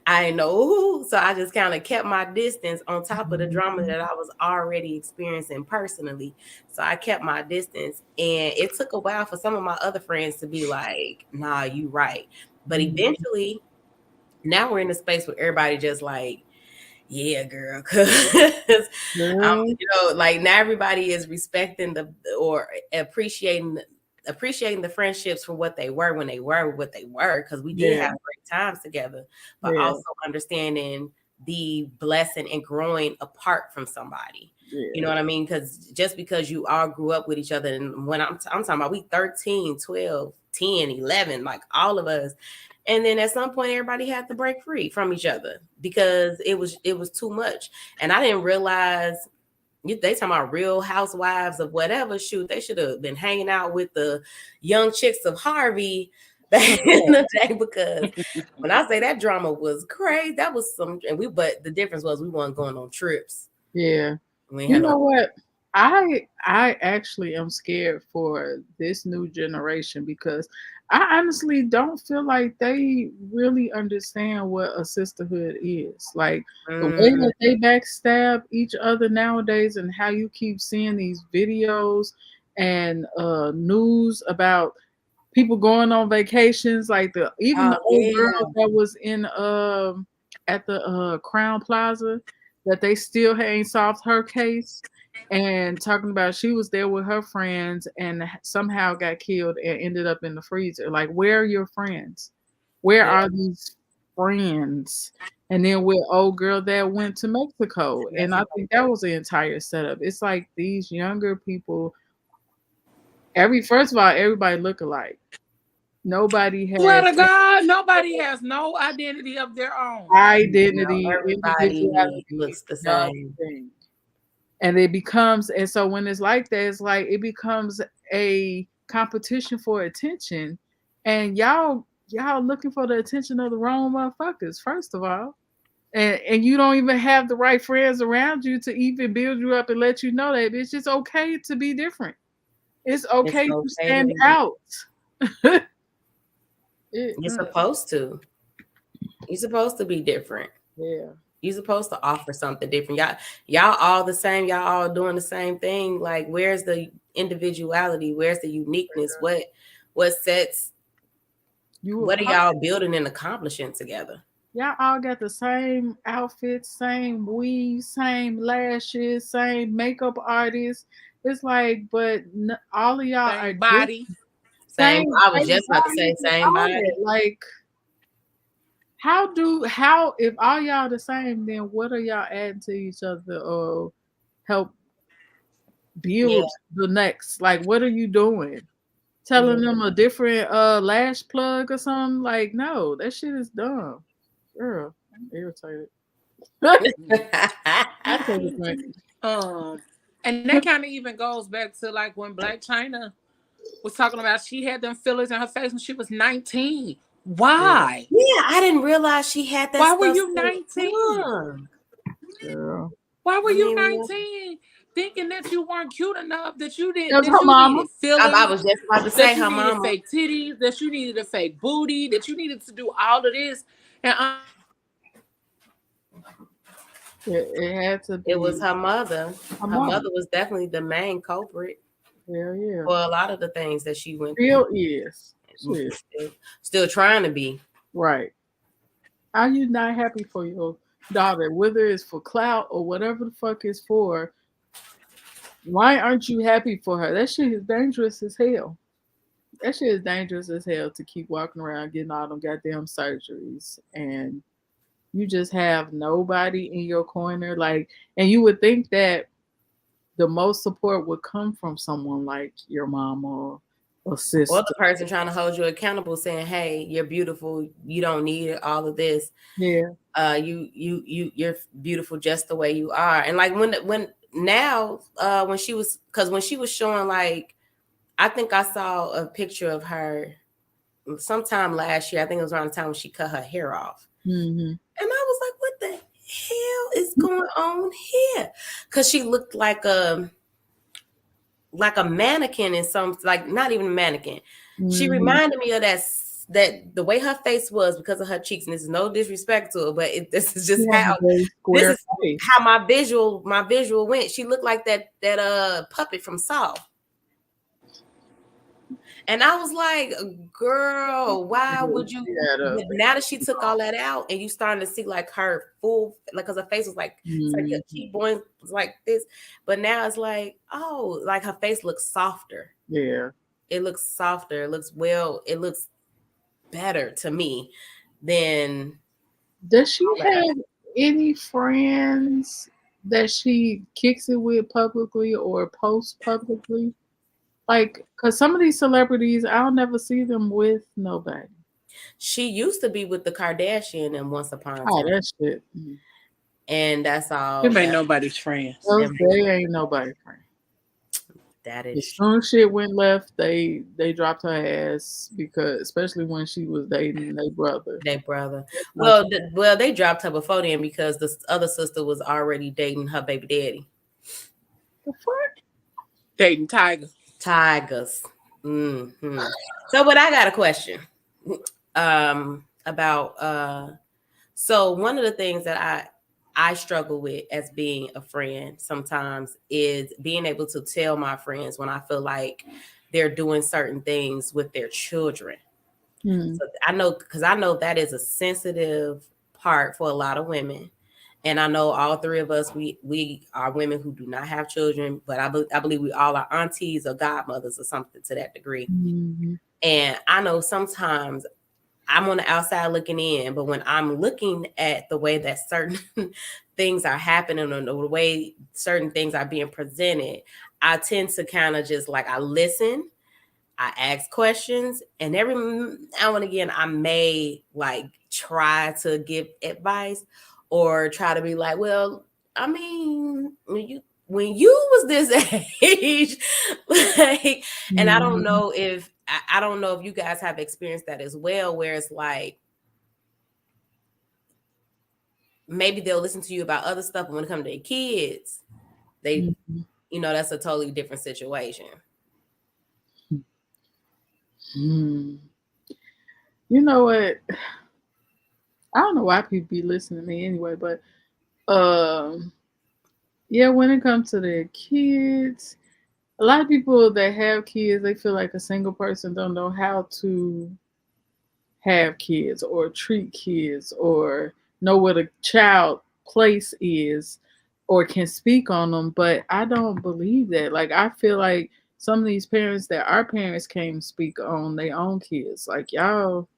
I didn't know who, so I just kind of kept my distance on top of the drama that I was already experiencing personally. So I kept my distance, and it took a while for some of my other friends to be like, nah, you right. But eventually, now we're in a space where everybody just like, yeah, girl, because you know, like now everybody is respecting or appreciating the friendships for what they were when they were what they were, because we did have great times together, but also understanding the blessing and growing apart from somebody. You know what I mean? Because just because you all grew up with each other, and when I'm talking about we 13, 12, 10, 11, like all of us. And then at some point, everybody had to break free from each other because it was too much. And I didn't realize, they talking about Real Housewives of whatever. Shoot, they should have been hanging out with the young chicks of Harvey back in the day, because when I say that drama was crazy, that was some, but the difference was we weren't going on trips. Yeah. We You know what? I actually am scared for this new generation because I honestly don't feel like they really understand what a sisterhood is. Like the way that they backstab each other nowadays, and how you keep seeing these videos and news about people going on vacations, like even the old girl that was in at the Crown Plaza, that they still ain't solved her case, and talking about she was there with her friends and somehow got killed and ended up in the freezer. Like, where are your friends? Where are these friends? And then with old girl that went to Mexico, and I think that was the entire setup. It's like these younger people. First of all, everybody look alike. Nobody Swear has to God, nobody has no identity of their own. identity, everybody individuality, looks the same. nothing. And it becomes, and so when it's like that, it's like it becomes a competition for attention, and y'all looking for the attention of the wrong motherfuckers, first of all. And you don't even have the right friends around you to even build you up and let you know that it's just okay to be different. It's okay to stand out. You're supposed to. You're supposed to be different. Yeah. You're supposed to offer something different. Y'all all the same. Y'all all doing the same thing. Like, where's the individuality? Where's the uniqueness? What sets? What are y'all building and accomplishing together? Y'all all got the same outfits, same weaves, same lashes, same makeup artists. It's like, but all of y'all same are body. Same. I was just about to say same body. Like, how if all y'all the same, then what are y'all adding to each other or help build the next? Like, what are you doing? Telling them a different lash plug or something? Like, no, that shit is dumb. Girl, I'm irritated. And that kind of even goes back to like when Black China was talking about she had them fillers in her face when she was 19. Why? Yeah, I didn't realize she had that. Why were you 19? Girl. Why were you 19? Thinking that you weren't cute enough, that you didn't, that you needed fillers. I was just about to say her mama. Needed fake titties, that you needed a fake booty, that you needed to do all of this. And it had to be. It was her mother. Her mother was definitely the main culprit. Yeah. For a lot of the things that she went through. Still trying to be. Right. Are you not happy for your daughter, whether it's for clout or whatever the fuck it's for? Why aren't you happy for her? That shit is dangerous as hell. That shit is dangerous as hell to keep walking around getting all them goddamn surgeries, and you just have nobody in your corner. Like, and you would think that the most support would come from someone like your mom or sister, or the person trying to hold you accountable, saying, "Hey, you're beautiful. You don't need all of this. Yeah, you're beautiful just the way you are." And like when she was showing, like, I think I saw a picture of her sometime last year. I think it was around the time when she cut her hair off, and I was like, "What the hell is going on here?" Because she looked like a mannequin in some, like, not even a mannequin. She reminded me of that the way her face was because of her cheeks, and this is no disrespect to her, but this is just how my visual went. She looked like that puppet from Saw. And I was like, girl, why would you? Now that she took all that out, and you starting to see like her full, like, because her face was like, it's like your cheekbone was like this, but now it's like, oh, like her face looks softer. Yeah, it looks softer. It looks it looks better to me than. Does she have any friends that she kicks it with publicly or posts publicly? Like, because some of these celebrities, I'll never see them with nobody. She used to be with the Kardashian and once upon a time. Oh, that shit. And that's all. It ain't nobody's friends. They ain't nobody's friend. That As is soon as shit went left, they dropped her ass because, especially when she was dating their brother. their brother. Like, Well, they dropped her before then because the other sister was already dating her baby daddy. the fuck? Dating Tiger. Tigers. So, but I got a question. About so one of the things that I struggle with as being a friend sometimes is being able to tell my friends when I feel like they're doing certain things with their children. So I know that is a sensitive part for a lot of women. And I know all three of us, we are women who do not have children, but I believe we all are aunties or godmothers or something to that degree. Mm-hmm. And I know sometimes I'm on the outside looking in, but when I'm looking at the way that certain things are happening or the way certain things are being presented, I tend to kind of just like I listen, I ask questions, and every now and again I may like try to give advice or try to be like, well, I mean, when you was this age, like, and I don't know if I don't know if you guys have experienced that as well, where it's like maybe they'll listen to you about other stuff, but when it comes to their kids, they, that's a totally different situation. You know what? I don't know why people be listening to me anyway, but yeah, when it comes to their kids, a lot of people that have kids, they feel like a single person don't know how to have kids or treat kids or know what a child place is or can speak on them. But I don't believe that. Like, I feel like some of these parents that our parents can't speak on their own kids. Like, y'all.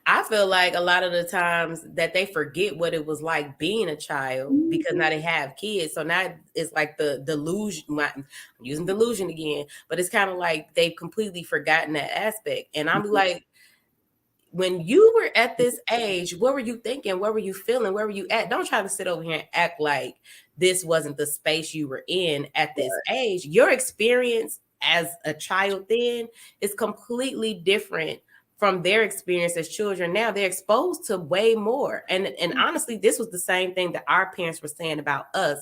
I feel like a lot of the times that they forget what it was like being a child because now they have kids. So now it's like the delusion. I'm using delusion again, but it's kind of like they've completely forgotten that aspect. And I'm like, when you were at this age, what were you thinking? What were you feeling? Where were you at? Don't try to sit over here and act like this wasn't the space you were in at this age. Your experience as a child then is completely different from their experience as children. Now they're exposed to way more. And honestly, this was the same thing that our parents were saying about us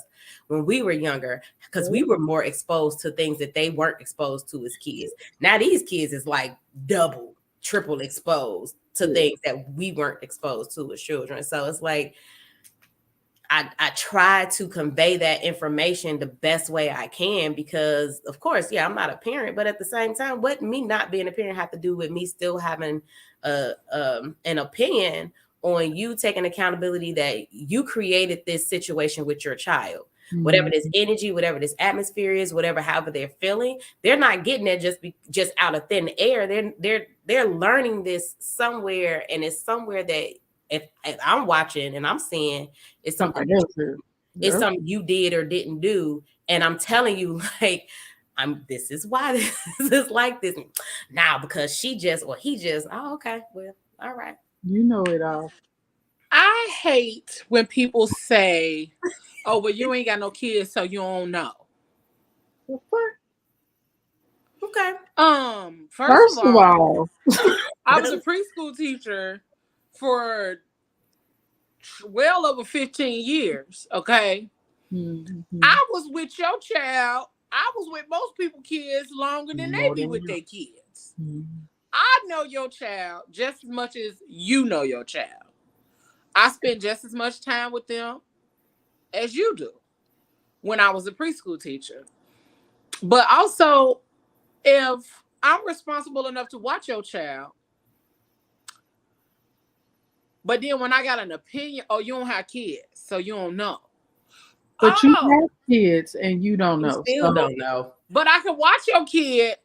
when we were younger, because we were more exposed to things that they weren't exposed to as kids. Now these kids is like double, triple exposed to things that we weren't exposed to as children. So it's like I try to convey that information the best way I can because, of course, yeah, I'm not a parent, but at the same time, what me not being a parent have to do with me still having an opinion on you taking accountability that you created this situation with your child. Whatever this energy, whatever this atmosphere is, however they're feeling, they're not getting it just out of thin air. They're learning this somewhere, and it's somewhere that if I'm watching and I'm seeing it's something it's something you did or didn't do, and I'm telling you, like, this is why this is like this now because she just or he just okay, well, all right, you know it all. I hate when people say, "Oh, well, you ain't got no kids, so you don't know." The fuck? Okay. First of all, I was a preschool teacher for well over 15 years. Okay. I was with your child. I was with most people kids longer than they be with their kids. I know your child just as much as you know your child. I spend just as much time with them as you do when I was a preschool teacher. But also, if I'm responsible enough to watch your child, but then when I got an opinion, oh, you don't have kids, so you don't know. But you have kids and you don't know. You still don't know. But I can watch your kid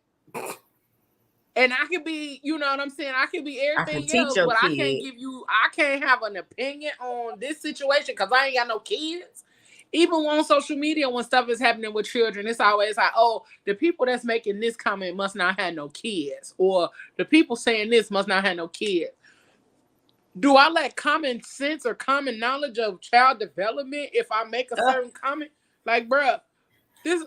and I can be, you know what I'm saying? I can be everything else, but I can't have an opinion on this situation because I ain't got no kids. Even on social media, when stuff is happening with children, it's always like, oh, the people that's making this comment must not have no kids. Or the people saying this must not have no kids. Do I let common sense or common knowledge of child development if I make a certain comment? Like, bruh, this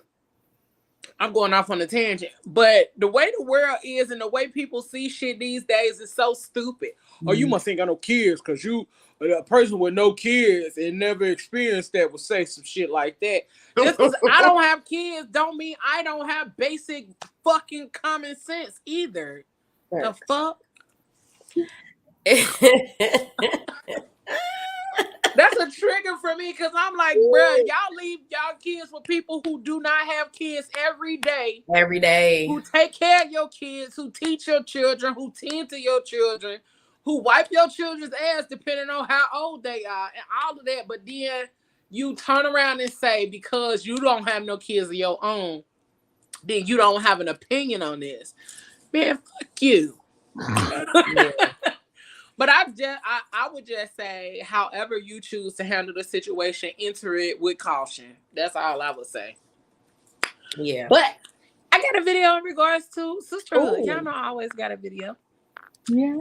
I'm going off on a tangent, but the way the world is and the way people see shit these days is so stupid. Oh, you must ain't got no kids because you a person with no kids and never experienced that would say some shit like that. Just because I don't have kids don't mean I don't have basic fucking common sense either. Right. The fuck? That's a trigger for me because I'm like, bruh, y'all leave y'all kids with people who do not have kids every day. Every day. Who take care of your kids, who teach your children, who tend to your children, who wipe your children's ass depending on how old they are and all of that. But then you turn around and say, because you don't have no kids of your own, then you don't have an opinion on this. Man, fuck you. Yeah. But I would just say, however you choose to handle the situation, enter it with caution. That's all I would say. Yeah. But I got a video in regards to sisterhood. Y'all know I always got a video. Yeah.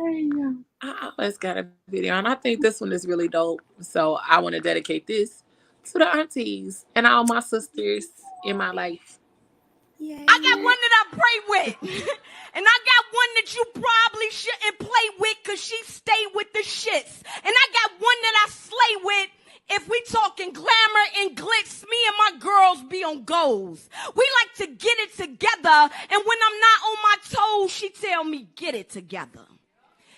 I always got a video. And I think this one is really dope. So I want to dedicate this to the aunties and all my sisters in my life. I got one that I pray with. And I got one that you probably shouldn't play with because she stay with the shits. And I got one that I slay with. If we talking glamour and glitz, me and my girls be on goals. We like to get it together. And when I'm not on my toes, she tell me, get it together.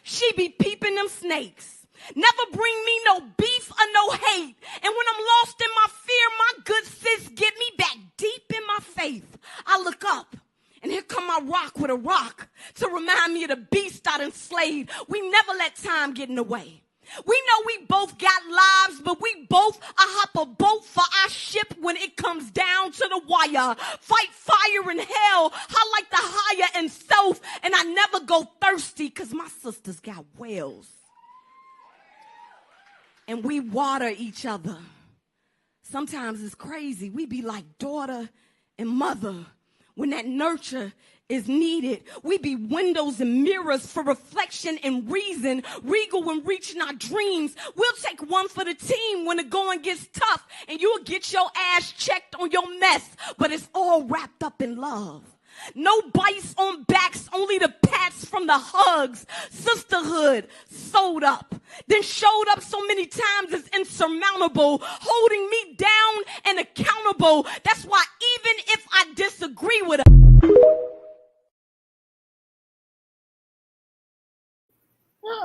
She be peeping them snakes. Never bring me no beef or no hate. And when I'm lost in my fear, my good sis get me back deep in my faith. I look up, and here come my rock with a rock to remind me of the beast I done slayed. We never let time get in the way. We know we both got lives, but we both hop a boat for our ship when it comes down to the wire. Fight fire in hell, highlight the higher and self, and I never go thirsty because my sisters got wells. And we water each other. Sometimes it's crazy. We be like daughter and mother. When that nurture is needed, we be windows and mirrors for reflection and reason. Regal when reaching our dreams. We'll take one for the team when the going gets tough. And you'll get your ass checked on your mess. But it's all wrapped up in love. No bites on backs, only the pats from the hugs. Sisterhood sewed up, then showed up so many times it's insurmountable, holding me down and accountable. That's why even if I disagree with her.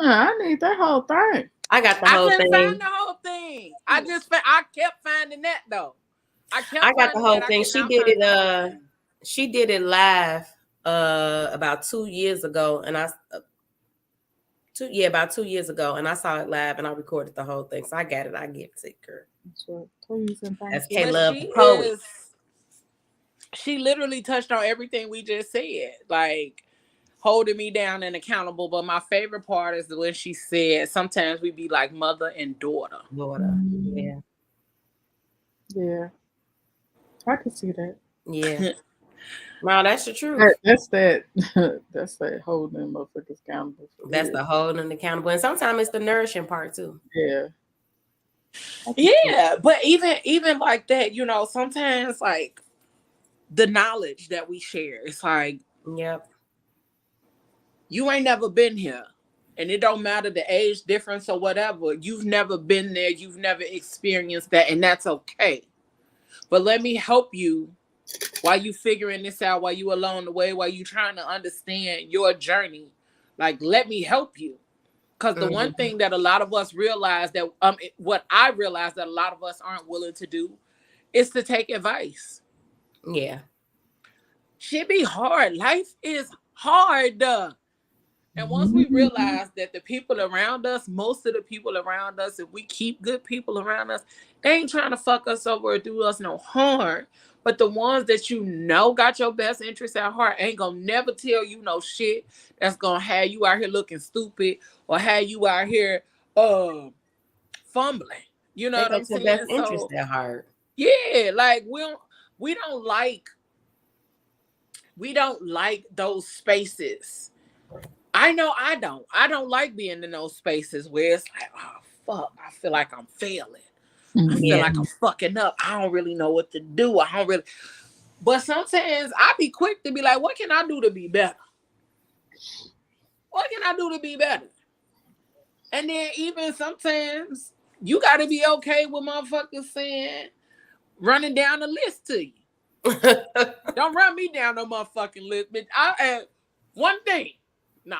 I need that whole thing. I got the whole I thing. couldn't find the whole thing. I kept finding that though. I got the whole thing. She did it live about 2 years ago, and about 2 years ago, and I saw it live, and I recorded the whole thing. So I got it. I give it to her. Please and thank That's you. K-Love the poet. She literally touched on everything we just said, like holding me down and accountable. But my favorite part is when she said, "Sometimes we be like mother and daughter." Yeah. Yeah. I can see that. Yeah. No, that's the truth. That's that holding motherfuckers accountable. That's the holding accountable. And sometimes it's the nourishing part too. Yeah. Yeah, but even like that, sometimes like the knowledge that we share, it's like, yep, you ain't never been here. And it don't matter the age difference or whatever. You've never been there. You've never experienced that. And that's okay. But let me help you while you figuring this out, while you along the way, while you trying to understand your journey. Like, let me help you. Because the one thing that a lot of us realize that, what I realize that a lot of us aren't willing to do is to take advice. Yeah. Shit be hard. Life is hard. And once we realize that the people around us, most of the people around us, if we keep good people around us, they ain't trying to fuck us over or do us no harm. But the ones that got your best interests at heart ain't gonna never tell you no shit that's gonna have you out here looking stupid or have you out here fumbling. You know what I'm saying? Best interest at heart. Yeah, like we don't like those spaces. I know I don't like being in those spaces where it's like, oh fuck, I feel like I'm failing. I feel like I'm fucking up. I don't really know what to do. But sometimes I be quick to be like, what can I do to be better? What can I do to be better? And then even sometimes you got to be okay with motherfuckers saying, running down the list to you. Don't run me down no motherfucking list, bitch. I add one thing. No,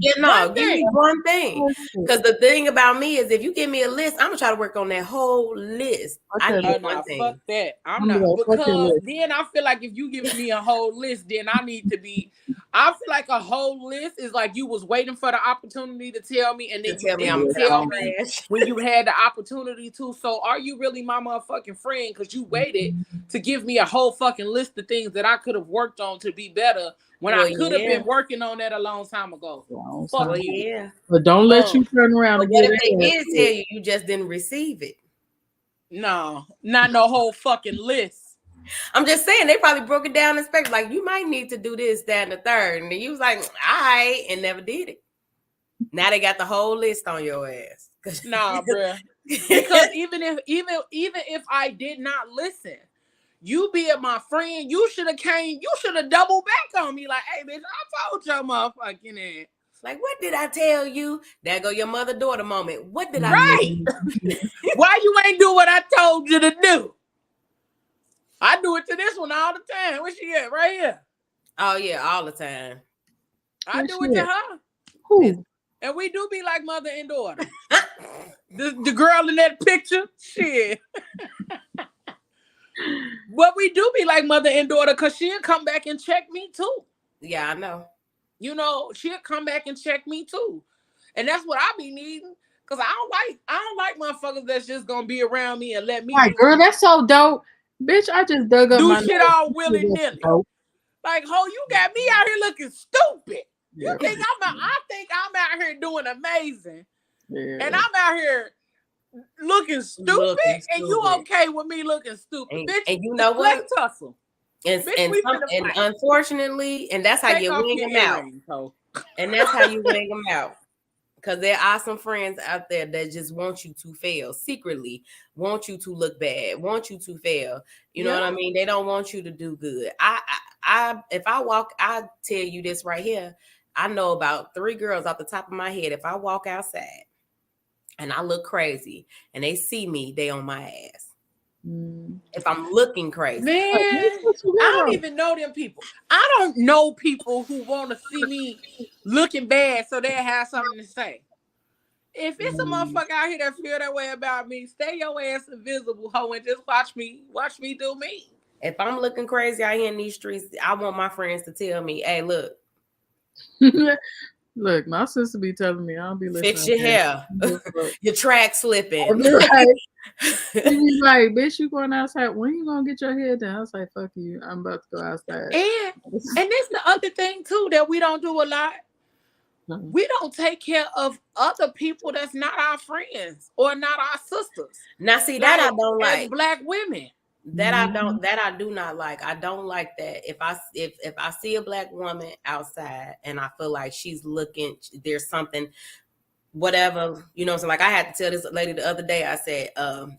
give me one thing. Because the thing about me is, if you give me a list, I'm gonna try to work on that whole list. I need one thing. Fuck that. I'm not, because then I feel like if you give me a whole list, then I need to be. I feel like a whole list is like you was waiting for the opportunity to tell me, and then you didn't tell me when you had the opportunity to. So are you really my motherfucking friend? Because you waited to give me a whole fucking list of things that I could have worked on to be better. When I could have been working on that a long time ago. Fuck yeah. But don't let you turn around and get it. They did tell you, you just didn't receive it. No, not no whole fucking list. I'm just saying, they probably broke it down and spec like, you might need to do this, that, and the third. And you was like, all right, and never did it. Now they got the whole list on your ass. Nah, bruh. Because even if I did not listen, you being my friend, you should have doubled back on me. Like, hey, bitch, I told your motherfucking ass. Like, what did I tell you? There go your mother-daughter moment. What did I do? Why you ain't do what I told you to do? I do it to this one all the time. Where she at? Right here. Oh, yeah, all the time. I do it to her. Who? And we do be like mother and daughter. the girl in that picture, shit. But we do be like mother and daughter, because she'll come back and check me too. Yeah, I know. You know, she'll come back and check me too. And that's what I be needing. Because I don't like motherfuckers that's just gonna be around me and let me girl, that's so dope. Bitch, I just dug up my shit all willy-nilly. Like, ho, you got me out here looking stupid. Yeah. I think I'm out here doing amazing. Yeah. And I'm out here looking stupid, and you okay with me looking stupid, bitch? And you know what? Let's tussle. And unfortunately, and that's how you wing them out. And that's how you wing them out. Because there are some friends out there that just want you to fail secretly, want you to look bad, want you to fail. You know what I mean? They don't want you to do good. If I walk, I tell you this right here. I know about 3 girls off the top of my head. If I walk outside and I look crazy and they see me, they on my ass. If I'm looking crazy. Man, I don't even know them people. I don't know people who want to see me looking bad so they have something to say. If it's a motherfucker out here that feel that way about me, stay your ass invisible, ho, and just watch me do me. If I'm looking crazy out here in these streets, I want my friends to tell me, hey, look. Look, my sister be telling me, I don't be listening. Fix your hair. Your track slipping. Right. She be like, bitch, you going outside? When you gonna get your hair done? I was like, fuck you. I'm about to go outside. And this the other thing too that we don't do a lot. We don't take care of other people that's not our friends or not our sisters. Now, see, that I don't like. As Black women. That I do not like. I don't like that. If I see a Black woman outside and I feel like she's looking, there's something, whatever, you know what I'm saying? Like, I had to tell this lady the other day, I said,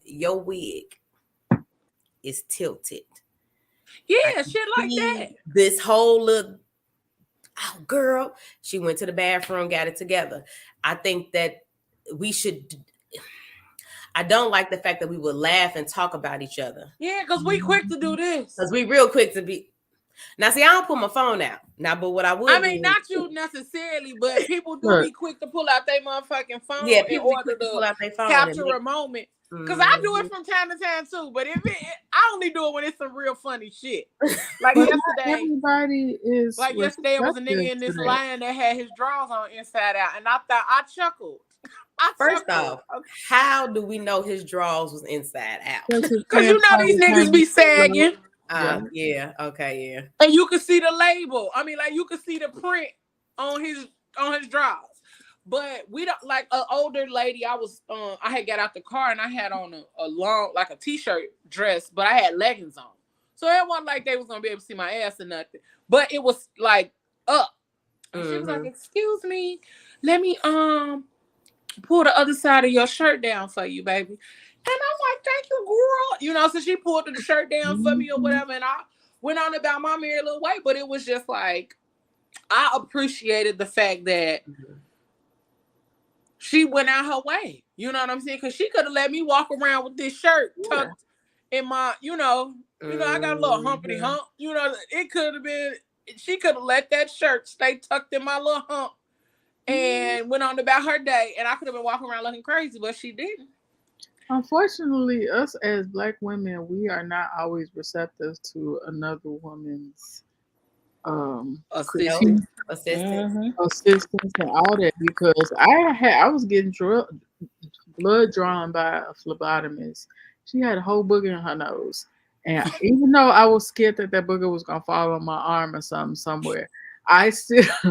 your wig is tilted. Yeah, shit like that. This whole look, oh girl, she went to the bathroom, got it together. I think that we should. I don't like the fact that we would laugh and talk about each other. Yeah, because we quick to do this. Because we real quick to be. Now, see, I don't put my phone out. Now, but what I would not you necessarily, but people do be quick to pull out their motherfucking phone in order to pull out their phone capture a moment. Because I do it from time to time too, but I only do it when it's some real funny shit. Like yesterday, yesterday it was a nigga in this line that had his drawers on inside out, and I thought I chuckled. First off, how do we know his drawers was inside out? Because you know these niggas be sagging. Yeah, okay, yeah. And you can see the label. I mean, like you can see the print on his drawers. But we don't, like an older lady. I had got out the car and I had on a long, like a t-shirt dress, but I had leggings on. So it wasn't like they was gonna be able to see my ass or nothing. But it was like up. And she was like, "Excuse me, let me pull the other side of your shirt down for you, baby." And I'm like, "Thank you, girl. You know, so she pulled the shirt down for me or whatever, and I went on about my merry little way. But it was just like, I appreciated the fact that she went out her way. You know what I'm saying? Because she could have let me walk around with this shirt tucked in my, I got a little humpity hump. You know, it could have been, she could have let that shirt stay tucked in my little hump and went on about her day. And I could have been walking around looking crazy, but she didn't. Unfortunately, us as Black women, we are not always receptive to another woman's critique, assistance, and all that, because I was getting blood drawn by a phlebotomist. She had a whole booger in her nose, and even though I was scared that booger was gonna fall on my arm or something somewhere, I still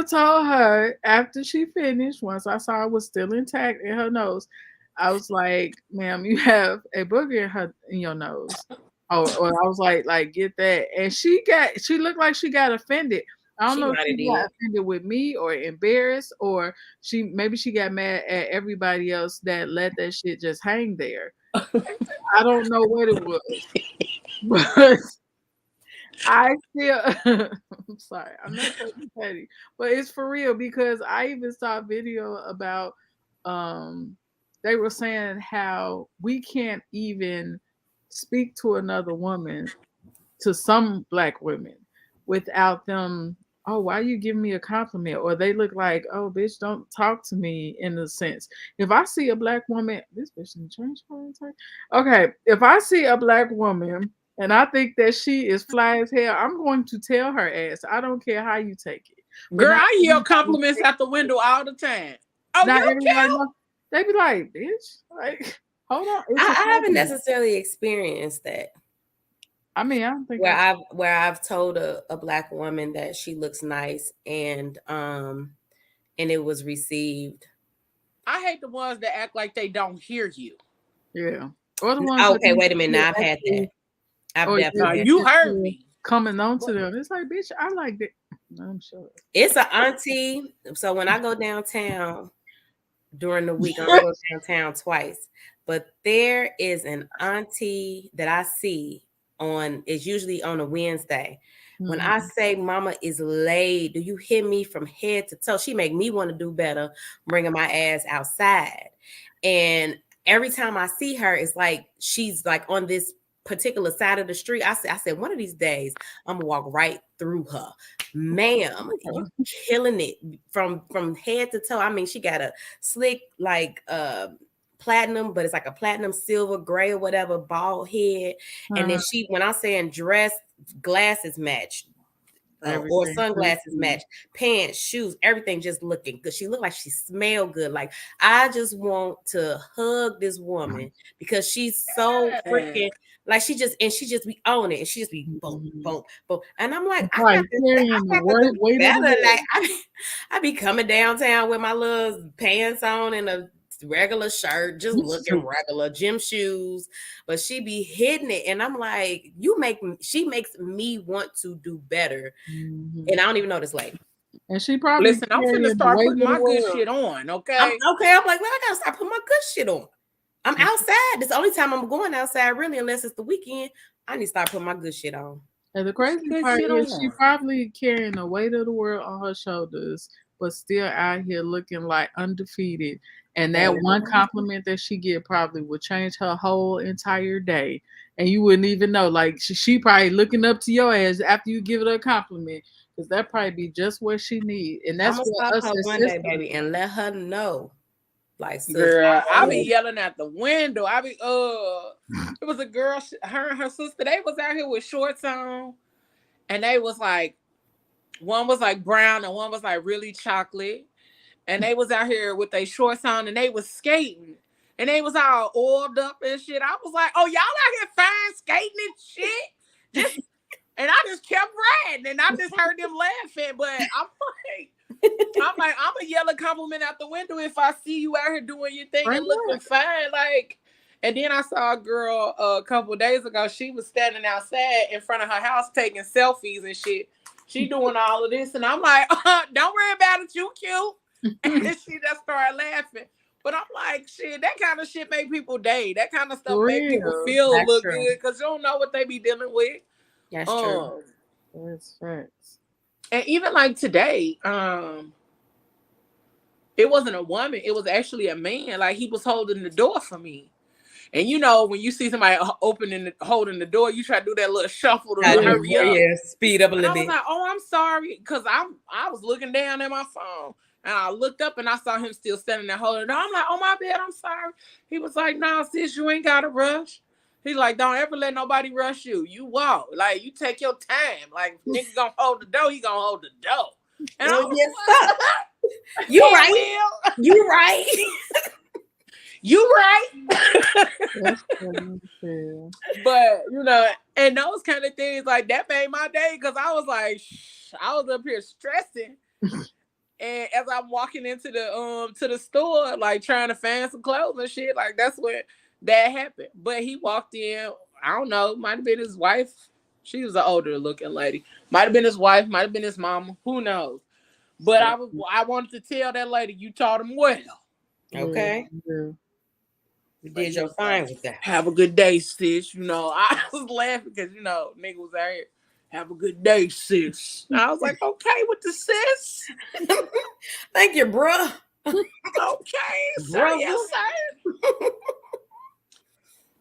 told her after she finished, once I saw it was still intact in her nose, I was like, "Ma'am, you have a booger in your nose." Or I was like, get that. And she looked like she got offended. I don't know if she got offended with me or embarrassed, or maybe she got mad at everybody else that let that shit just hang there. I don't know what it was. But I still I'm sorry, I'm not taking petty, but it's for real, because I even saw a video about they were saying how we can't even speak to another woman, to some Black women, without them, oh, why you giving me a compliment? Or they look like, oh, bitch, don't talk to me, in a sense. If I see a Black woman, this bitch didn't change her entire. Okay, if I see a Black woman and I think that she is fly as hell, I'm going to tell her ass. I don't care how you take it. Girl, I yell compliments out the window all the time. Oh, not you everybody cute? knows. They be like, bitch, like, hold on. I haven't necessarily experienced that. I mean, I don't think where I've told a Black woman that she looks nice, and it was received. I hate the ones that act like they don't hear you. Yeah. Or the ones okay, wait a minute. Now I've had that. I've definitely you heard me coming on to them. It's like, bitch, I like that. I'm sure it's an auntie. So when I go downtown during the week, I go downtown twice. But there is an auntie that I see it's usually on a Wednesday. Mm-hmm. When I say mama is laid, do you hear me from head to toe? She make me want to do better, bringing my ass outside. And every time I see her, it's like she's like on this particular side of the street. I said, one of these days, I'm gonna walk right through her. Ma'am, you killing it from head to toe. I mean, she got a slick, like platinum, but it's like a platinum silver gray or whatever, bald head. And then when I'm saying dress, glasses match, or sunglasses match, pants, shoes, everything just looking good. She looked like she smelled good. Like, I just want to hug this woman because she's so freaking, like, she just be on it, and she just be boom, boom, boom. And I'm like, I got to do better. Like, I be coming downtown with my little pants on and a regular shirt, just looking regular, gym shoes, but she be hitting it, and I'm like, she makes me want to do better. And I don't even know this lady. And she probably listen. I'm finna start putting my good shit on. Okay, I'm like, well, I gotta start putting my good shit on. I'm outside. It's the only time I'm going outside, really, unless it's the weekend. I need to start putting my good shit on. And the crazy part is she probably carrying the weight of the world on her shoulders, but still out here looking like undefeated. And that one compliment that she get probably would change her whole entire day. And you wouldn't even know. Like, she probably looking up to your ass after you give her a compliment, because that probably be just what she need. And that's what us as one day, baby, and let her know. Like, girl, I be yelling out the window. I be it was a girl, her and her sister, they was out here with shorts on, and they was like, one was like brown and one was like really chocolate, and they was out here with their shorts on, and they was skating, and they was all oiled up and shit. I was like, oh, y'all out here fine skating and shit, and I just kept riding, and I just heard them laughing, but I'm like, I'm a yell a compliment out the window if I see you out here doing your thing and looking fine. Like, and then I saw a girl a couple of days ago. She was standing outside in front of her house taking selfies and shit. She doing all of this, and I'm like, don't worry about it, you cute. And she just started laughing. But I'm like, shit, that kind of shit make people day. That kind of stuff For make people real. feel That's look true. good because you don't know what they be dealing with. That's true. That's facts. And even like today, it wasn't a woman, it was actually a man. Like he was holding the door for me. And you know, when you see somebody holding the door, you try to do that little shuffle to hurry up. Yeah, speed up a And little I was bit. like, oh, I'm sorry. Because I was looking down at my phone. And I looked up and I saw him still standing there holding the door. I'm like, oh, my bad, I'm sorry. He was like, nah, sis, you ain't got to rush. He's like, don't ever let nobody rush you. You walk. Like, you take your time. Like, if nigga gonna hold the door, he gonna hold the door. And I was like, you right. You right. You right. That's fair. But, you know, and those kind of things, like, that made my day because I was like, I was up here stressing. And as I'm walking into the store, like, trying to find some clothes and shit, like, that's when that happened. But he walked in, I don't know, might have been his wife. She was an older looking lady. Might have been his wife, might have been his mama. Who knows? But I wanted to tell that lady, you taught him well. Okay. Yeah. You did your fine with that. Have a good day, sis. You know, I was laughing because, you know, nigga was out here. Have a good day, sis. And I was like, okay with the sis. Thank you, bro. Okay, sir. Yes, sir.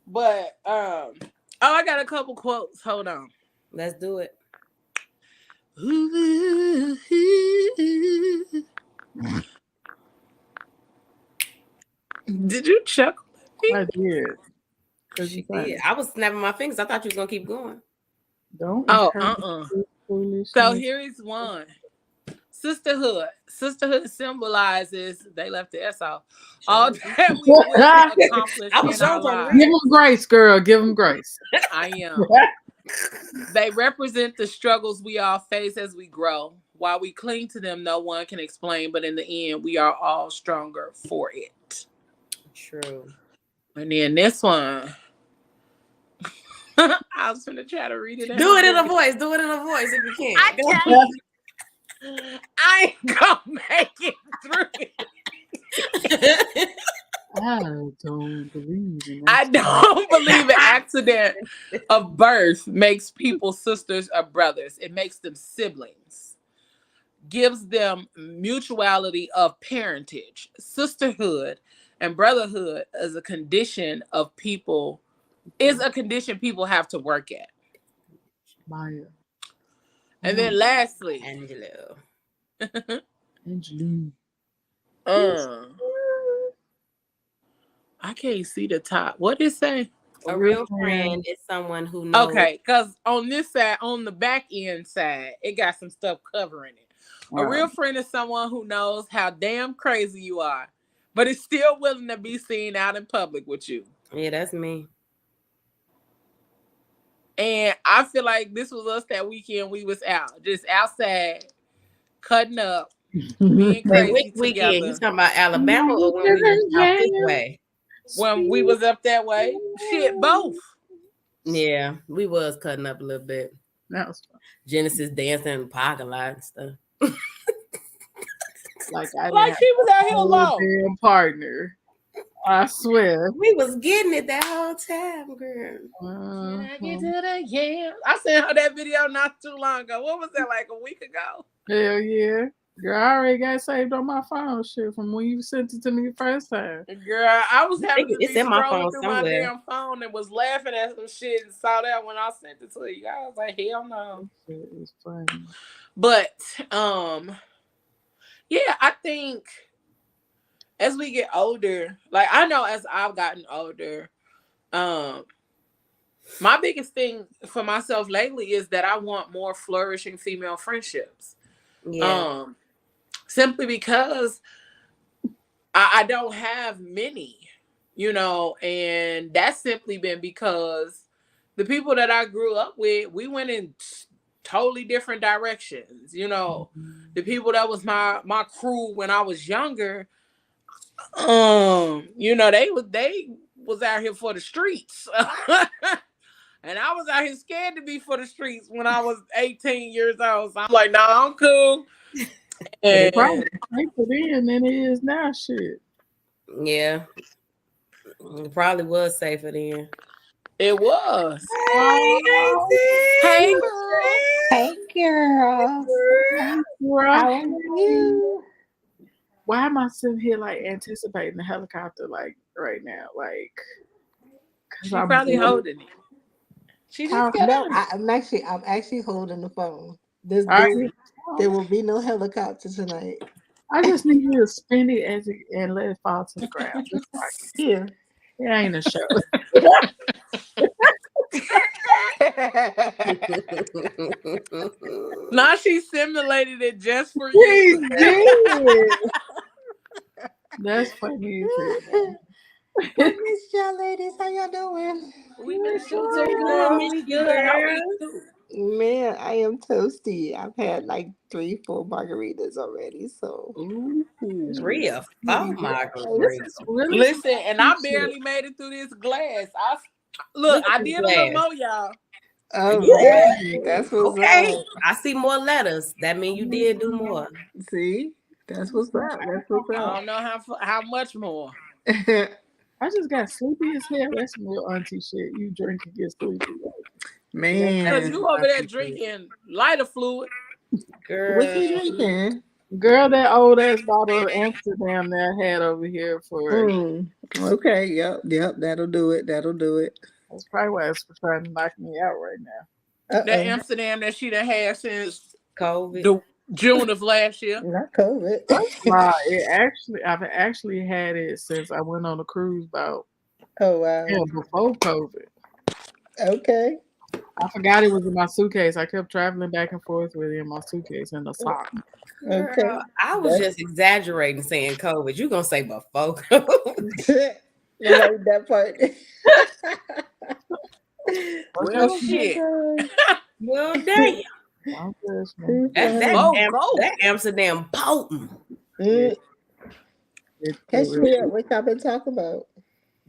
But I got a couple quotes. Hold on. Let's do it. Did you chuckle? I did. She did. I was snapping my fingers. I thought you was gonna keep going. Don't. So here is one. Sisterhood. Sisterhood symbolizes, they left the S off, all that we will accomplish in our lives. Give them grace, girl. Give them grace. I am. They represent the struggles we all face as we grow. While we cling to them, no one can explain, but in the end, we are all stronger for it. True. And then this one, I was going to try to read it. Do it in a voice. Do it in a voice if you can. I ain't gonna make it through it. I don't believe in it. I don't believe an accident of birth makes people sisters or brothers. It makes them siblings. Gives them mutuality of parentage. Sisterhood and brotherhood is a condition people have to work at. Maya. And then lastly, Angelo. Angeline. I can't see the top. What did it say? A real friend is someone who knows. Okay, because on this side, on the back end side, it got some stuff covering it. Wow. A real friend is someone who knows how damn crazy you are, but is still willing to be seen out in public with you. Yeah, that's me. And I feel like this was us that weekend. We was out, just outside, cutting up, being crazy Which weekend? You talking about Alabama or when we was out this way? When we was up that way? Shit, both. Yeah, we was cutting up a little bit. That was fun. Genesis dancing in the parking lot and stuff. Like she was out here alone. Damn partner. I swear. We was getting it that whole time, girl. I sent her that video not too long ago. What was that, like a week ago? Hell yeah. Girl, I already got saved on my phone shit from when you sent it to me the first time. Girl, I was having to be in my phone through somewhere. my damn phone and was laughing at some shit and saw that when I sent it to you. I was like, hell no. It was funny. But yeah, I think as we get older, like I know as I've gotten older, my biggest thing for myself lately is that I want more flourishing female friendships. Yeah. Simply because I don't have many, you know, and that's simply been because the people that I grew up with, we went in totally different directions. You know, the people that was my crew when I was younger, you know, they was out here for the streets. And I was out here scared to be for the streets when I was 18 years old. So I'm like, nah, I'm cool. And probably safer then than it is now, shit. Yeah. It probably was safer then. It was. Hey, Hey, girl. How are you? Why am I sitting here like anticipating the helicopter like right now? Like, cause She I'm probably bored. holding it. She How just got No, on it. I'm actually holding the phone. There's are there, you? there will be no helicopter tonight. I just need you to spin it and let it fall to the ground. Just like Here. it ain't a show. Now she simulated it just for He you. did. That's funny as hell. I miss y'all ladies. How y'all doing? We miss you we too, good, girl. Miss We you, good. How are girl. you? Man, I am toasty. I've had like 3, 4 margaritas already. So 3 or 4 This margaritas. is really some Listen, and I shit. barely made it through this glass. Look, Look at I this did a little glass. more, y'all. all Yeah. right. That's what's Okay. up. I see more letters. That means you did do more. See? That's what's up. That's what's I up. don't know how much more. I just got sleepy as hell. That's some real auntie shit. You drink and get sleepy. Cause Man. you over there drinking lighter fluid. What Girl. you drinking? Girl, that old ass bottle of Amsterdam that I had over here for Okay, yep, that'll do it. That'll do it. that's probably why it's trying to knock me out right now. That Uh-oh. Amsterdam that she done had since COVID. the June of last year. Not COVID. Nah, I've actually had it since I went on a cruise boat. Oh wow. Yeah, before COVID. Okay. I forgot it was in my suitcase. I kept traveling back and forth with it in my suitcase in the sock. Okay. Girl, I was just exaggerating saying COVID. You gonna say before COVID? I like that part. Well, Oh my shit. gosh. Well, damn. Don't judge me. Too That, funny. Go. that Amsterdam potent. Mm. It's Catch real. me up. What y'all been talking about?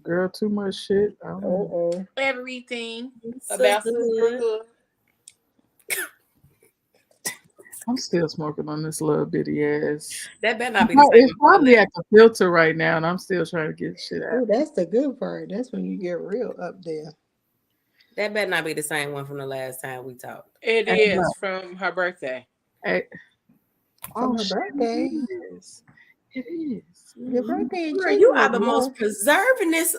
Girl, too much shit. I don't know. Oh. Everything about Sisterhood. sisterhood. I'm still smoking on this little bitty ass. That better not be the same. It's probably at the filter right now, and I'm still trying to get shit out. Oh, that's the good part. That's when you get real up there. That better not be the same one from the last time we talked. It Hey, is look. from her birthday. Hey. From her Shit, birthday. It is. It is. Your birthday in Girl, you are January, the most huh? preserving this.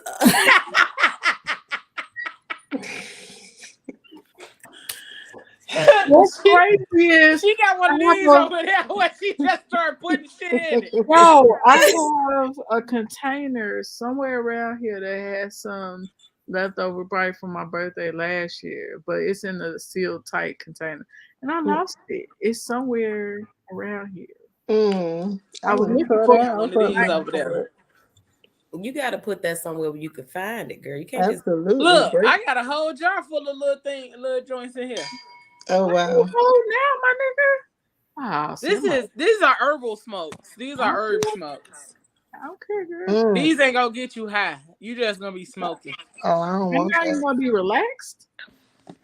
What's crazy is She got one of I these have over there where she just started putting shit in it. no, I have a container somewhere around here that has some leftover probably from my birthday last year, but it's in a sealed tight container. And I lost it. It's somewhere around here. I was want to looking throw for that Got one out of for these my over there. card. You got to put that somewhere where you can find it, girl. You can't just. Absolutely. Look, Great. I got a whole jar full of little joints in here. Oh What wow. you hold now, my nigga? Oh, These are herbal smokes. These are herb smokes. okay, girl. These ain't gonna get you high. You just gonna be smoking. Oh, I don't You're want not even that. gonna be relaxed.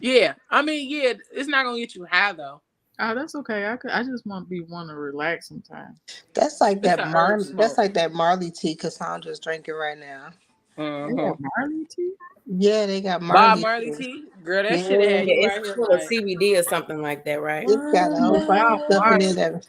Yeah, I mean, yeah, it's not gonna get you high though. Oh, that's okay. I just want to relax sometimes. That's like It's that a herb Marley. smoke. That's like that Marley tea Cassandra's drinking right now. They got Marley tea. Yeah, they got Bob Marley Marley tea. tea, girl, that Yeah, shit had Yeah, you it's right here. full of Like, CBD or something like that, right? it's got all Bob stuff in Marley. there that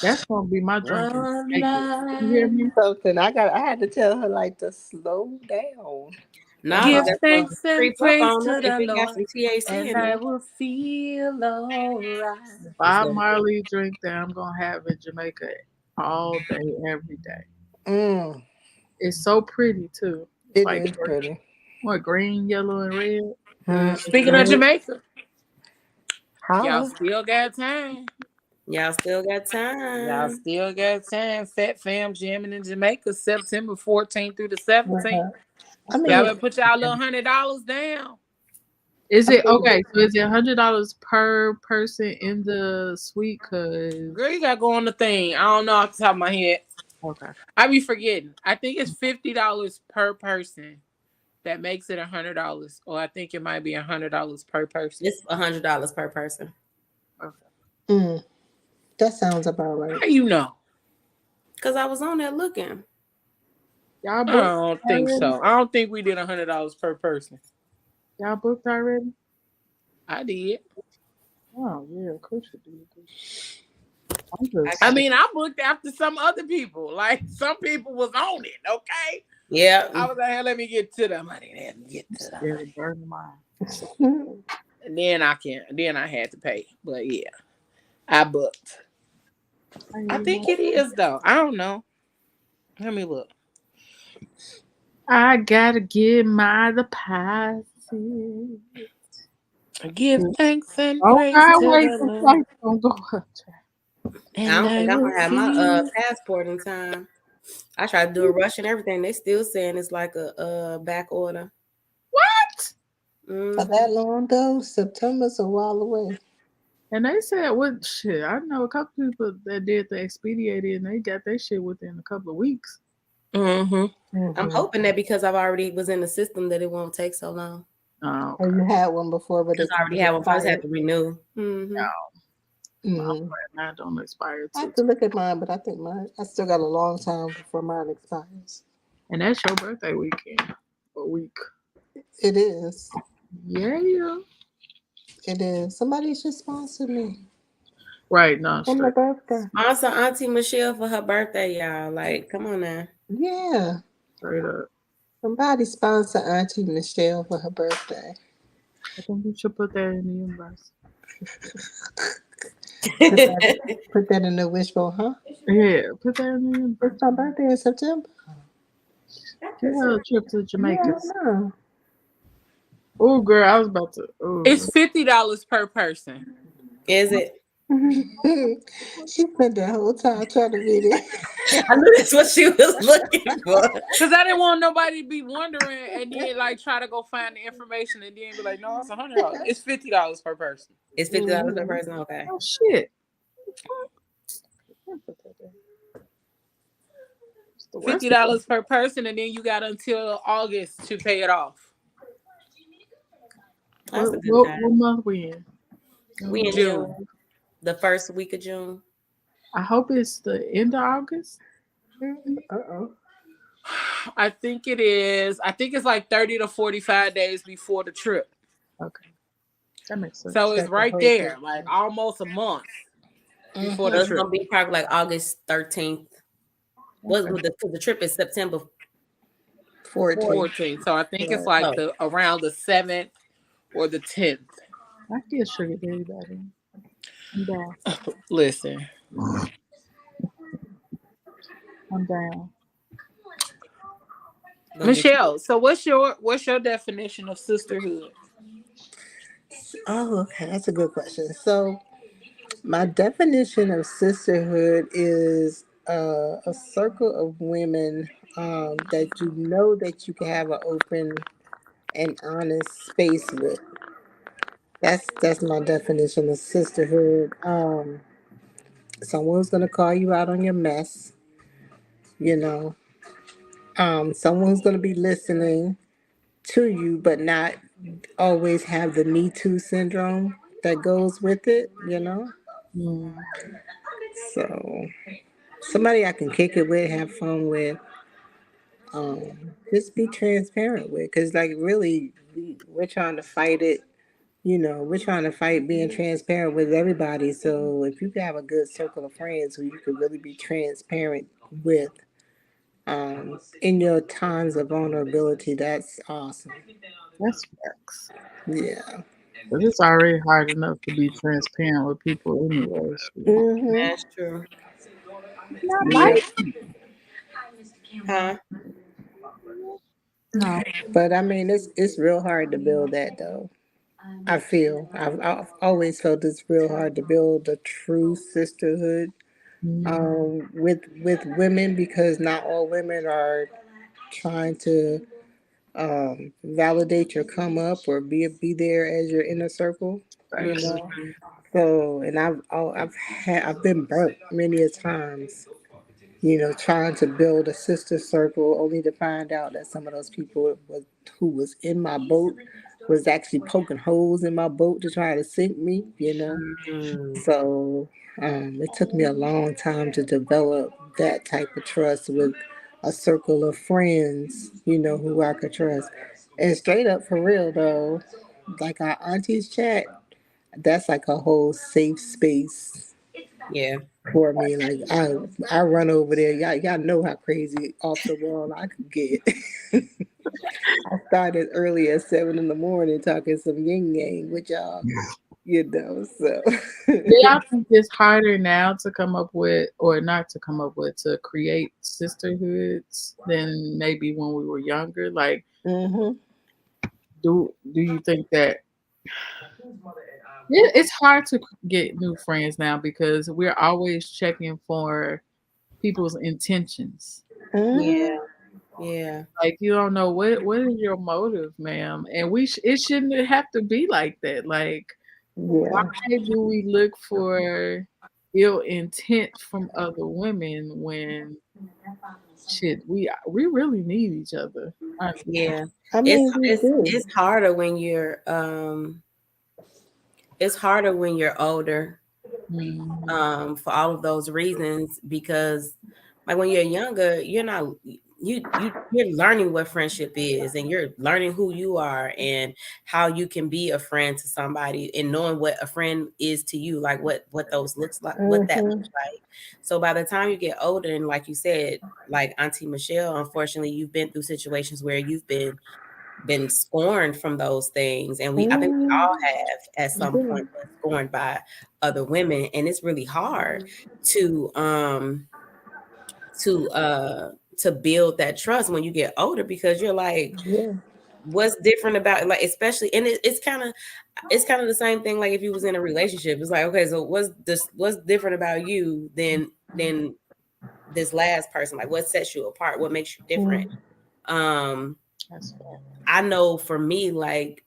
That's gonna be my drinking staple. You hear me? something. I had to tell her like to slow down. Nah, give that's going to thanks and creep up praise on to her if the it got Lord, some THC and in I there. will feel alright. Bob Marley drink that I'm gonna have in Jamaica all day, every day. Mm, It's so pretty too. it Like is pretty. what green, yellow, and red. Speaking of Jamaica, How? y'all still got time. Y'all still got Y'all time. still got time. Fat Fam jamming in Jamaica, September 14th through the 17th. I mean, Y'all better put y'all little $100 down. Is it okay? So is it $100 per person in the suite? Cause Girl, you gotta go on the thing. I don't know off the top of my head. okay, I be forgetting. I think it's $50 per person. That makes it $100, or I think it might be $100 per person. It's $100 per person. okay. That sounds about right. How you know? Because I was on there looking. Y'all I booked don't think already? so. I don't think we did $100 per person. Y'all booked already? I did. Oh yeah, of course you did. I'm just I mean, I booked after some other people. Like some people was on it. Okay. Yeah. I was like, hey, let me get to the money. Let me get to the scared money. of burning mine. And then I had to pay. But yeah, I booked. I think it is though. I don't know. Let me look. I gotta get my deposit. Give thanks and Oh praise God, to wait, the the Lord. flight's gonna go up. I And don't think I I'm will gonna have my see. passport in time. I tried to do a rush and everything. They still saying it's like a back order. What? For that long though, September's a while away. And they said, "What shit?" I know a couple people that did the expedited, and they got their shit within a couple of weeks. I'm hoping that because I've already was in the system that it won't take so long. Oh, Or you had one before, but Because it I already had one. I just had to renew. mine don't expire I too. have to look at mine, but I think I still got a long time before mine expires. And that's your birthday weekend. A week. It is. Yeah. It is. Somebody should sponsor me Right, no, for my straight. birthday. Also, Auntie Michelle for her birthday, y'all. Like, come on now. Yeah. Straight up. Somebody sponsor Auntie Michelle for her birthday. I think you should put that in the universe. Put that in the wishful, huh? Yeah, put that in the universe. It's my birthday in September. Get her a trip to Jamaica. Yeah, Oh, girl, I was about to. Ooh. It's $50 per person. Is it? She spent the whole time trying to read it. I knew that's what she was looking for. Because I didn't want nobody to be wondering and then like try to go find the information and then be like, no, it's $100. It's $50 per person. It's $50 per person. Okay. Oh shit. $50 per person, and then you got until August to pay it off. That's a good What time. month we in? We in June. June. The first week of June. I hope it's the end of August. I think it is. I think it's like 30 to 45 days before the trip. Okay. That makes sense. So it's right there, like almost a month before So the it's trip. gonna be probably like August 13th. The trip is September 14. So I think it's like the around the 7th or the 10th. I get sugar daddy by then. I'm down. Listen. I'm down. Michelle, so what's your definition of sisterhood? Oh, okay. That's a good question. So, my definition of sisterhood is a circle of women that you know that you can have an open and honest space with. That's my definition of sisterhood. Someone's gonna call you out on your mess, you know. Someone's gonna be listening to you, but not always have the Me Too syndrome that goes with it, you know. So somebody I can kick it with, have fun with, just be transparent with, because like really, we're trying to fight it. You know, we're trying to fight being transparent with everybody. So if you can have a good circle of friends who you could really be transparent with, in your times of vulnerability, that's awesome. That's facts. Yeah. But it's already hard enough to be transparent with people anyway. That's true. Not Yeah. like Huh? no. But I mean, it's real hard to build that though. I feel I've always felt it's real hard to build a true sisterhood with women, because not all women are trying to validate your come up or be there as your inner circle. You Facts. know. So, and I've been burnt many a times, you know, trying to build a sister circle, only to find out that some of those people who was in my boat was actually poking holes in my boat to try to sink me, you know. So it took me a long time to develop that type of trust with a circle of friends, who I could trust. And straight up for real though, like our aunties chat, that's like a whole safe space Yeah. for me. Like I run over there. Y'all know how crazy off the wall I could get. I started early at 7 in the morning talking some yin yang with y'all, so Do y'all think it's harder now to come up with, or not to come up with, to create sisterhoods than maybe when we were younger? Like, hmm do you think that it's hard to get new friends now because we're always checking for people's intentions? hmm Yeah. Yeah. Like, you don't know what is your motive, ma'am, and it shouldn't have to be like that. Like, why Yeah. do we look for ill intent from other women when shit we really need each other? Honestly. Yeah. I It's mean, we it's do. it's harder when you're it's harder when you're older, Mhm. for all of those reasons, because like when you're younger, you're not you're learning what friendship is, and you're learning who you are and how you can be a friend to somebody, and knowing what a friend is to you, like what those looks like, what that hmm looks like. So by the time you get older, and like you said, like Auntie Michelle, unfortunately you've been through situations where you've been scorned from those things, and I think we all have at some Yeah. point been scorned by other women, and it's really hard to to uh to build that trust when you get older, because you're like, Yeah. what's different about, like, especially, and it's kind of the same thing like if you was in a relationship. It's like, okay, so what's different about you than this last person? Like, what sets you apart, what makes you different? Mm-hmm. um That's fair. I know for me, like,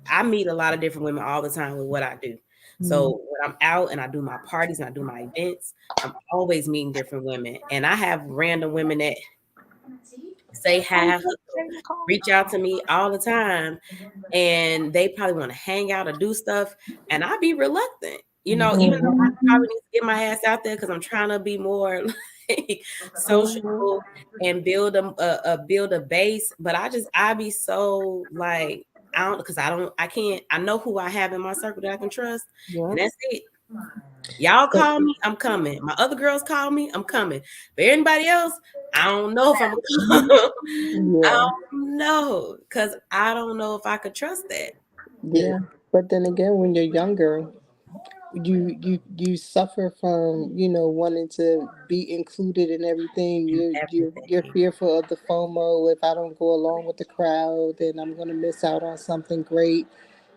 I meet a lot of different women all the time with what I do. So when I'm out and I do my parties and I do my events, I'm always meeting different women. And I have random women that say hi, reach out to me all the time, and they probably want to hang out or do stuff. And I'd be reluctant, even though I probably need to get my ass out there because I'm trying to be more like hmm social and build a base. But I be so like, I know who I have in my circle that I can trust, Yep. and that's it. Y'all call me, I'm coming. My other girls call me, I'm coming. But anybody else, I don't know if I'm gonna come. I Yeah. don't know, because I don't know if I could trust that. Yeah. But then again, when you're younger, you suffer from wanting to be included in everything. And You're everything. fearful of the FOMO. If I don't go along with the crowd, then I'm gonna miss out on something great.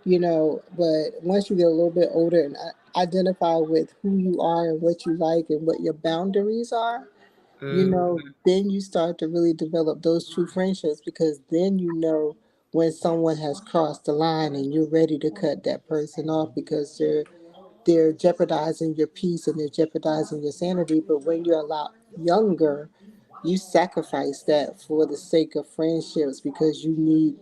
But once you get a little bit older and identify with who you are and what you like and what your boundaries are, Mm, then you start to really develop those true friendships, because then when someone has crossed the line and you're ready to cut that person off because they're jeopardizing your peace and they're jeopardizing your sanity. But when you're a lot younger, you sacrifice that for the sake of friendships, because you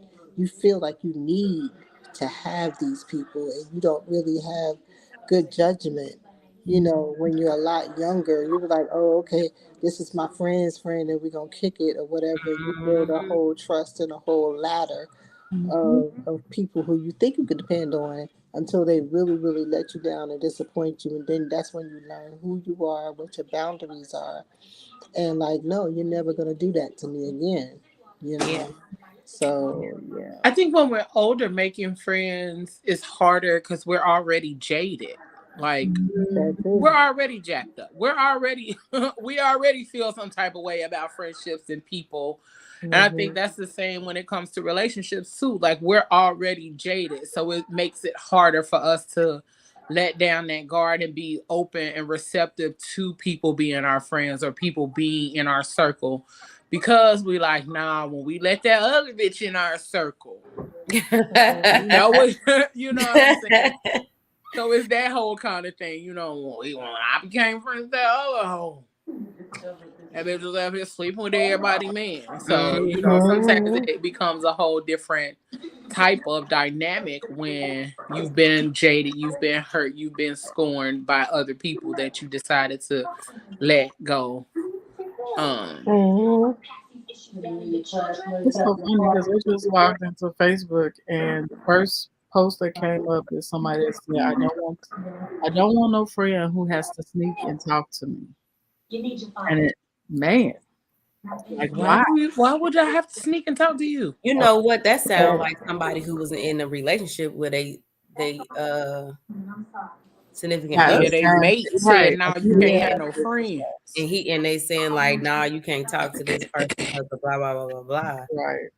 feel like you need to have these people, and you don't really have good judgment. When you're a lot younger, you're like, oh, okay, this is my friend's friend and we're gonna kick it or whatever. And you build a mhm. whole trust and a whole ladder of people who you think you could depend on, until they really, really let you down and disappoint you. And then that's when you learn who you are, what your boundaries are. And like, no, you're never going to do that to me again, you Yeah. know? So, yeah. I think when we're older, making friends is harder because we're already jaded. Like, That we're too. already jacked up. We're already we already feel some type of way about friendships and people. And I think hmm that's the same when it comes to relationships too. Like, we're already jaded. So it makes it harder for us to let down that guard and be open and receptive to people being our friends or people being in our circle. Because we like, nah, when we let that other bitch in our circle, you know what you know what I'm saying? So it's that whole kind of thing, when I became friends with that other hoe, that bitch was out here sleeping with everybody, man. So, sometimes hmm it becomes a whole different type of dynamic when you've been jaded, you've been hurt, you've been scorned by other people that you decided to let go. Mhm. It's so funny because I just logged into Facebook and the first post that came up is somebody that said, I don't want no friend who has to sneak and talk to me. And it, man, like why? Why would I have to sneak and talk to you? You know what? That sounds Right. like somebody who was in a relationship where they significant Got other, Yeah, the they same mate said, right. "Now you can't have Yeah. no friends." and they saying like, nah, you can't talk to this person because of blah blah blah blah blah. Right.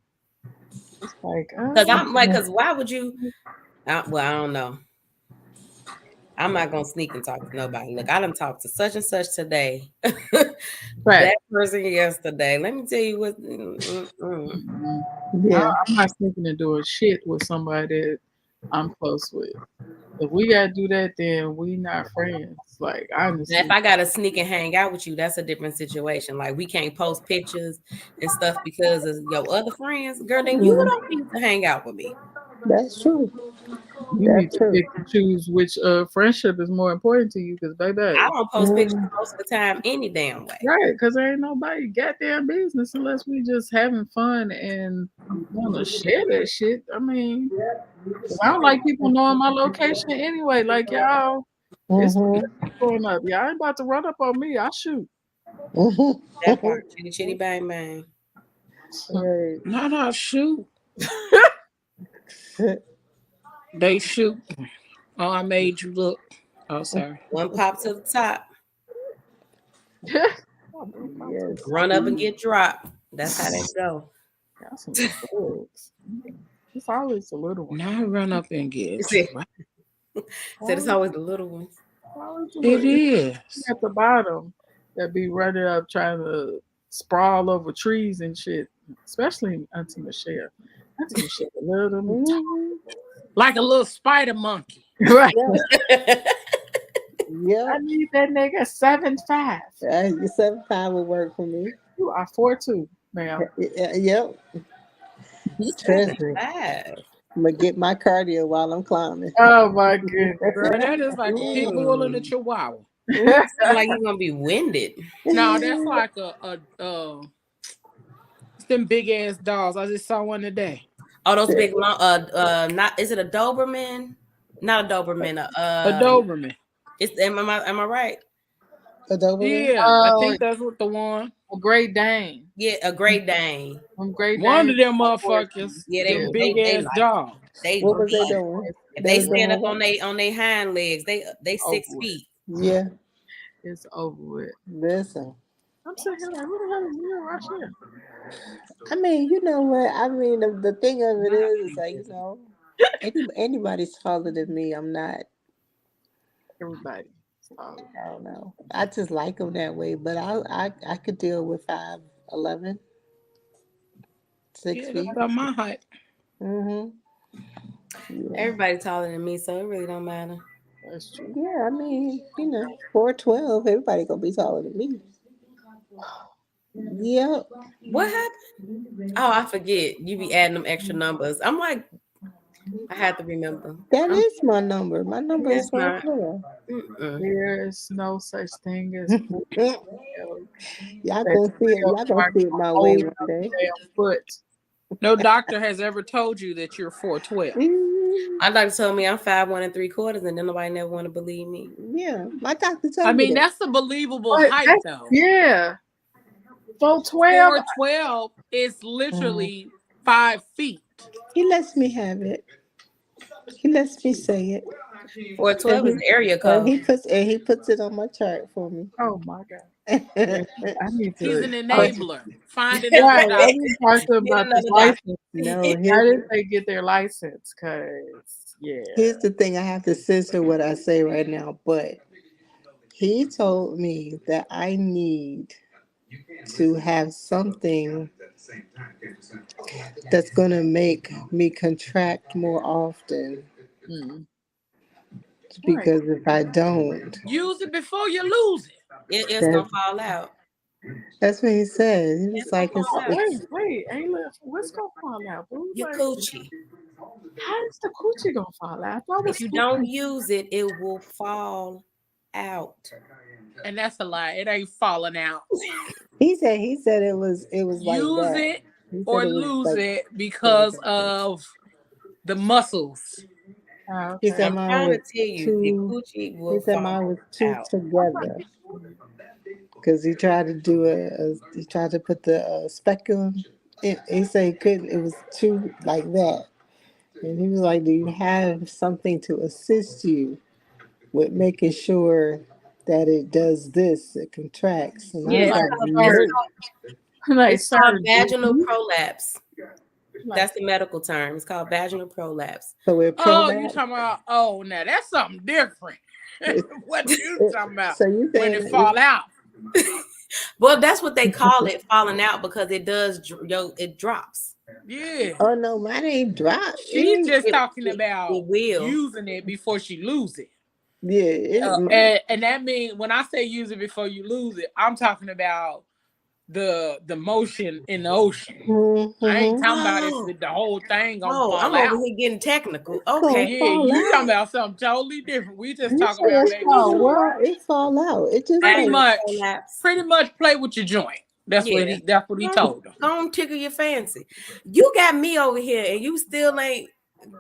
It's like, Because I'm like, because why would you? Well, I don't know. I'm not gonna sneak and talk to nobody. Look, I done talked to such and such today. right. That person yesterday. Let me tell you what. Mm-mm. Yeah. I'm not sneaking and doing shit with somebody that I'm close with. If we gotta do that, then we not friends. Like Now, if honestly, I gotta sneak and hang out with you, that's a different situation. Like we can't post pictures and stuff because of your other friends. Girl, then you Mhm. don't need to hang out with me. That's true. you need That's to true. pick and choose which friendship is more important to you. Because I baby, don't post pictures Mhm. most of the time any damn way. right? Because there ain't nobody goddamn business unless we just having fun and want to share that shit. I mean, 'cause I don't like people knowing my location anyway. Like y'all, it's Mhm. going up. Y'all ain't about to run up on me. I shoot. Mhm. That part, chitty chitty bang bang. Right. No, shoot. They shoot. Oh, I made you look. Oh, sorry. One pop to the top, Yes. run up and get dropped. That's how that go. Got some thugs. It's always the little one. Now run up and You get see, you. said it's always the little ones. Always the It little. is. At the bottom that be running up trying to sprawl over trees and shit. Especially Auntie Michelle. Auntie Michelle love them. Mhm. Like a little spider monkey. Right. Yeah. I Yep. need that nigga 7'5". 7'5" will work for me. You are 4'2", ma'am. Yep. Trust me. 7'5". I'm gonna get my cardio while I'm climbing. Oh my goodness. Girl, that is like a pit bull and a Mm. chihuahua. Ooh, sound like you're gonna be winded. No, that's like it's them big ass dogs. I just saw one today. Oh, those big long not is it a Doberman? Not a Doberman. A Doberman. It's am I right? A Doberman? Yeah, I Oh, think that's what the one. a Great Dane. Yeah, a Great Dane. From Great One Dane. of them motherfuckers. Yeah, Them Yeah. big they ass like dogs. they What was they big. doing? If They they was stand doing up what? on they hind legs, they Over 6 with. feet. Yeah. It's over with. Listen. I'm sitting here like, who the hell is you right here? I mean, you know what? I mean, the thing of it is like, anybody's taller than me. I'm not. Everybody. I don't know. I just like them that way. But I could deal with 5'11", 6 Yeah, that's feet. about my height. Mhm. Yeah. Everybody taller than me, so it really don't matter. That's true. Yeah. I mean, 4'12". Everybody gonna be taller than me. Yep. What happened? Oh, I forget. You be adding them extra numbers. I'm like, I have to remember. That is my number. My number is It's not. 4'12". Mm-mm. There's no such thing as Y'all gonna see it. Y'all gonna see it my way one day. damn foot. No doctor has ever told you that you're 4'12". My doctor told me I'm 5'1 3/4", and then nobody never want to believe me. Yeah, my doctor I told me mean, that. that's a believable But height that's, though. yeah. 4'12". 4'12" is literally 5 feet. He lets me have it. He lets me say it. 412 is the area And code. he puts it on my chart for me. Oh my god. Yeah, I need He's to an enabler. Find right. another I doctor. need to talk to them Get about this another doctor. license. No, How did they get their license? Cause yeah. here's the thing. I have to censor what I say right now, but he told me that I need to have something that's gonna make me contract more often. Mm. Right. Because if I don't, Use it before you lose it. It's that, gonna fall out. that's what he said. He was It's gonna like, fall out. Wait, Ayla, what's gonna fall out? Boo? Your Like, coochie. how is the coochie gonna fall out? I thought it If was you don't skin. use it, it will fall out. And that's a lie. It ain't falling out. He said it was like Use that. it He said or it was lose like it because of the muscles. Oh, he okay. said I'm mine trying was to tell you, the too. coochie He will said fall mine was too out. together because he tried to do he tried to put the speculum. He said he couldn't. It was too like that, and he was like, "Do you have something to assist you with making sure that it does this? It contracts." And I Yeah, was Like like, it's "Nope." like it's called surgery. vaginal prolapse. Like, That's the medical term. It's called vaginal prolapse. So it Oh, you prolapsed. talking about? Oh, now that's something different. What you talking about? So you When saying it fall out? Well, that's what they call it, falling out, because it does. It drops. Yeah. Oh no, mine ain't dropped. She's just It, talking it, about it will. using it before she lose it. Yeah, And that means when I say use it before you lose it, I'm talking about the motion in the ocean. I ain't mm-hmm. talking about it. Oh, The whole thing gonna oh, fall I'm over out. here getting technical. Gonna Okay. Yeah, fall you talking out. about something totally different. We just You talking say about it's maybe oh, gonna what? fall, it fall out. It just pretty like Vaginal much, prolapse. pretty much play with your joint. That's Yeah. what he told them. Go on, tickle your fancy. You got me over here, and you still ain't,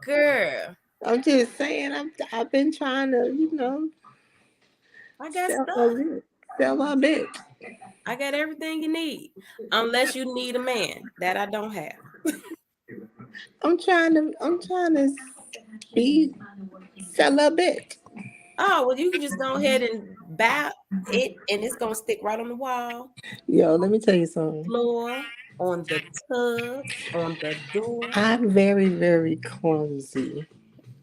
girl. I'm just saying. I've been trying to I got sell stuff. my bit, sell my bit. I got everything you need, unless you need a man that I don't have. I'm trying to be sell a bit. Oh well, you can just go ahead and buy it, and it's gonna stick right on the wall, Yo, let me tell you something. floor, on the tub, on the door. I'm very very clumsy.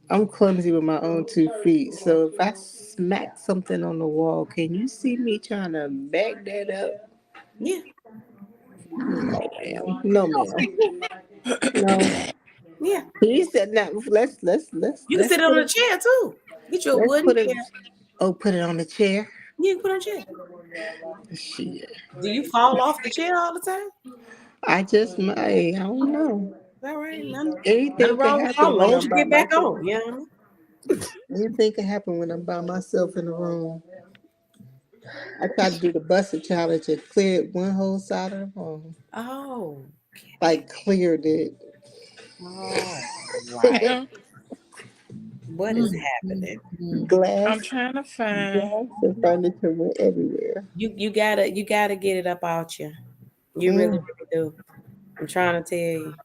I'm clumsy with my own 2 feet. So if I smack something on the wall, can you see me trying to back that up? Yeah, No, ma'am. No, ma'am. No. yeah. He said, "Now You can sit on put a it. chair too. Get you a Let's wooden put it. chair. Oh, put it on the chair. You can put on a chair. Shit. Do you fall off the chair all the time? I just might. I don't know. All right, nothing Anything could wrong with how happen when long as I'm you by get back myself. on. You know what I mean? Anything can happen when I'm by myself in the room. I tried to do the busted challenge and cleared one whole side of the room. Oh, Like cleared it. all right. Yeah, What is happening? Glass, I'm trying to find. glass and furniture went everywhere. You gotta get it up out you. You really, Mm, really do. I'm trying to tell you.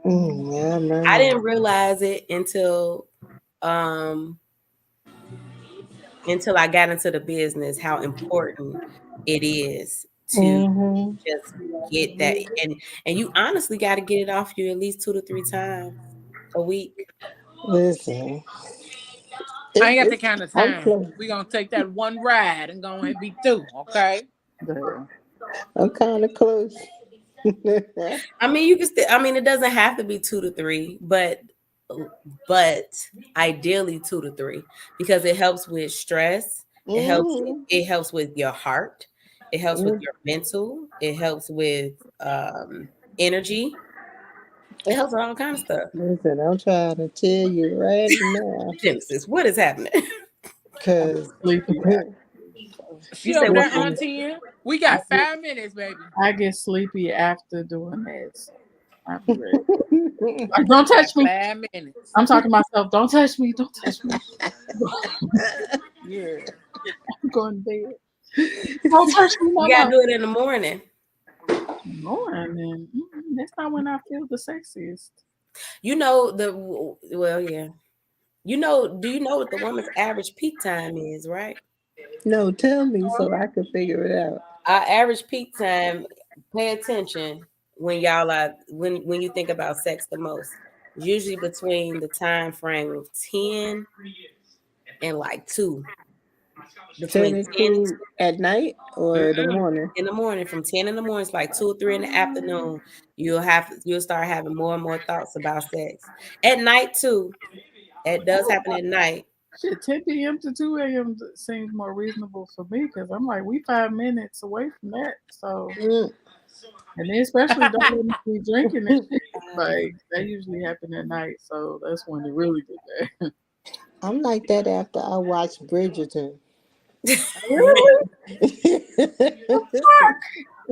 yeah, I man. didn't realize it um until I got into the business how important it is to Mm-hmm. just get that, and you honestly got to get it off you at least 2 to 3 times a week. Listen, I ain't got that it's kind of I'm time. close. We gonna take that one ride and go and be through. Okay. Damn. I'm kind of close. I mean, you can still. I mean, it doesn't have to be 2 to 3, but ideally 2 to 3 because it helps with stress. It helps. Mm-hmm. It helps with your heart. It helps with Mm, your mental. It helps with energy. It helps with all kind of stuff. listen, I'm trying to tell you right now, Genesis, what is happening? I'm because sleepy. You She said over there, what? listen, Auntie. We I got get, 5 minutes, baby. I get sleepy after doing that. So I'll be ready. Like, don't touch Got me. 5 minutes. I'm talking to myself. Don't touch me. Don't touch me. Yeah. I'm going to bed. Don't touch me no You gotta more. do it in the morning. Morning. That's not when I feel the sexiest. You know well, yeah. Do you know what the woman's average peak time is, right? no, tell me so I can figure it out. Our average peak time, pay attention when y'all are when you think about sex the most. Usually between the time frame of 10 and like 2. Between 10 10 and and 2 at night or the 2 morning? in the morning, from 10 in the morning, it's like 2 or 3 in the afternoon. You'll start having more and more thoughts about sex. At night too. It does happen at night. Shit, 10 p.m. to 2 a.m. seems more reasonable for me because I'm like, we 5 minutes away from that. So, Mm. and then especially don't let me be drinking and shit. Like, that usually happen at night. So that's when it really get bad. I'm like that after I watch Bridgerton. Really?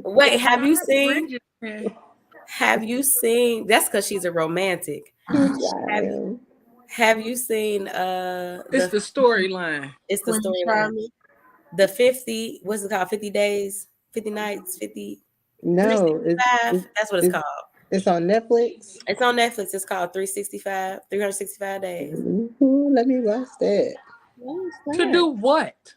Wait, have you seen? Bridget. Have you seen? That's because she's a romantic. Have you seen? It's the storyline. It's the Queen storyline. Charlotte. The 50. What's it called? 50 days, 50 nights, 50. No, 365. That's what it's called. It's on Netflix. It's on Netflix. It's called 365 days. Ooh, let me watch that. To do what?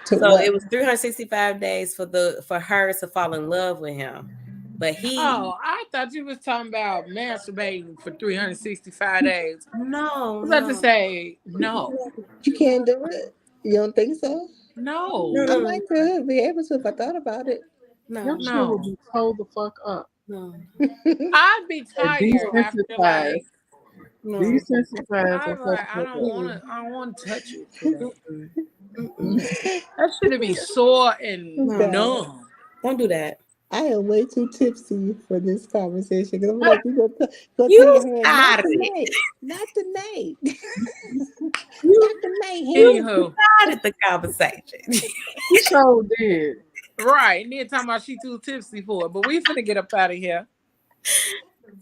So it was 365 days for her to fall in love with him. But he I thought you was talking about masturbating for 365 days. No. I was about to say no. You can't do it. You don't think so? No. I might could be able to if I thought about it. Your shit would be told the fuck up. No. I'd be tired after like. Desensitized. I don't want to touch it today. That should be sore and numb. Don't do that. I am way too tipsy for this conversation because I'm like, you go tell You your hand, not started tonight, not tonight, You not tonight. Anywho, started the conversation. You so did. right, and then talking about she too tipsy for it, but we finna get up out of here.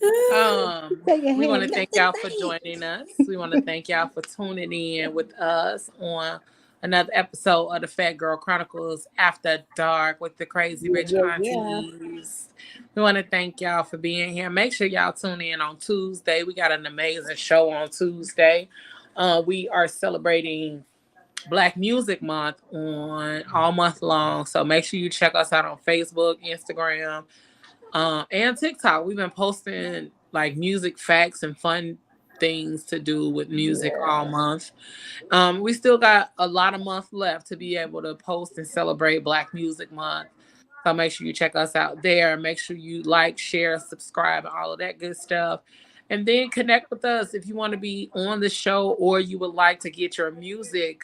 We want to thank y'all for joining us. We want to thank y'all for tuning in with us on another episode of the Fat Girl Chronicles After Dark with the Crazy Rich Aunties. We want to thank y'all for being here. Make sure y'all tune in on Tuesday. We got an amazing show on Tuesday. We are celebrating Black Music Month on all month long. So make sure you check us out on Facebook, Instagram, and TikTok. We've been posting like music facts and fun things to do with music all month. We still got a lot of months left to be able to post and celebrate Black Music Month. So make sure you check us out there. Make sure you like, share, subscribe, and all of that good stuff. And then connect with us if you want to be on the show or you would like to get your music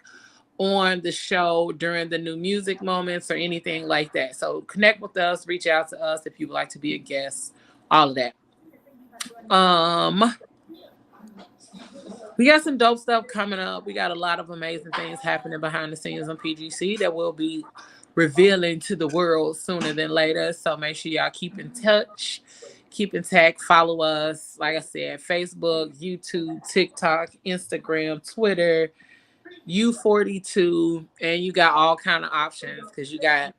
on the show during the new music moments or anything like that. So connect with us, reach out to us if you would like to be a guest, all of that. We got some dope stuff coming up. We got a lot of amazing things happening behind the scenes on PGC that we'll be revealing to the world sooner than later. So make sure y'all keep in touch, keep in touch, follow us. Like I said, Facebook, YouTube, TikTok, Instagram, Twitter, U42, and you got all kind of options because you got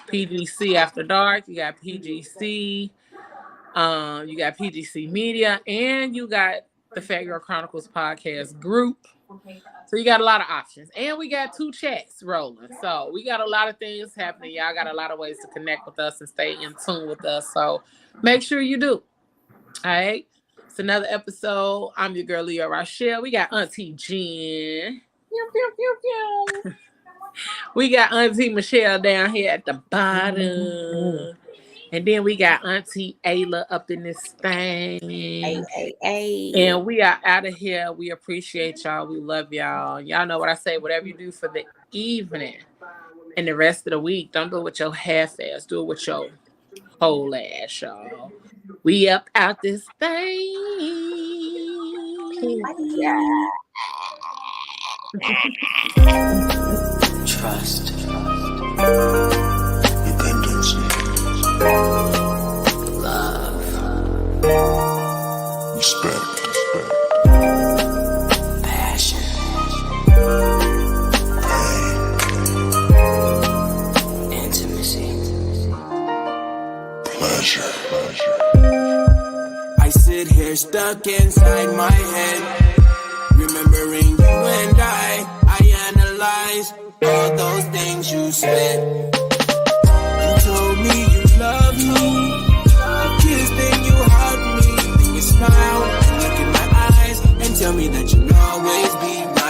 PGC After Dark, you got PGC, you got PGC Media, and you got the Fat Girl Chronicles podcast group. So you got a lot of options. And we got 2 chats rolling. So we got a lot of things happening. Y'all got a lot of ways to connect with us and stay in tune with us. So make sure you do. All right. It's another episode. I'm your girl, Leah Rochelle. We got Auntie Jen. We got Auntie Michelle down here at the bottom. And then we got Auntie Ayla up in this thing. Hey. And we are out of here. We appreciate y'all. We love y'all. Y'all know what I say. Whatever you do for the evening and the rest of the week, don't do it with your half ass. Do it with your whole ass, y'all. We up out this thing. Trust. Dependency. Love. Respect. Passion. Pain. Intimacy. Pleasure. I sit here stuck inside my head, remembering you and I analyze all those things you said. You told me you love me, you kissed and you hugged me, then you smiled, look in my eyes and tell me that you'll always be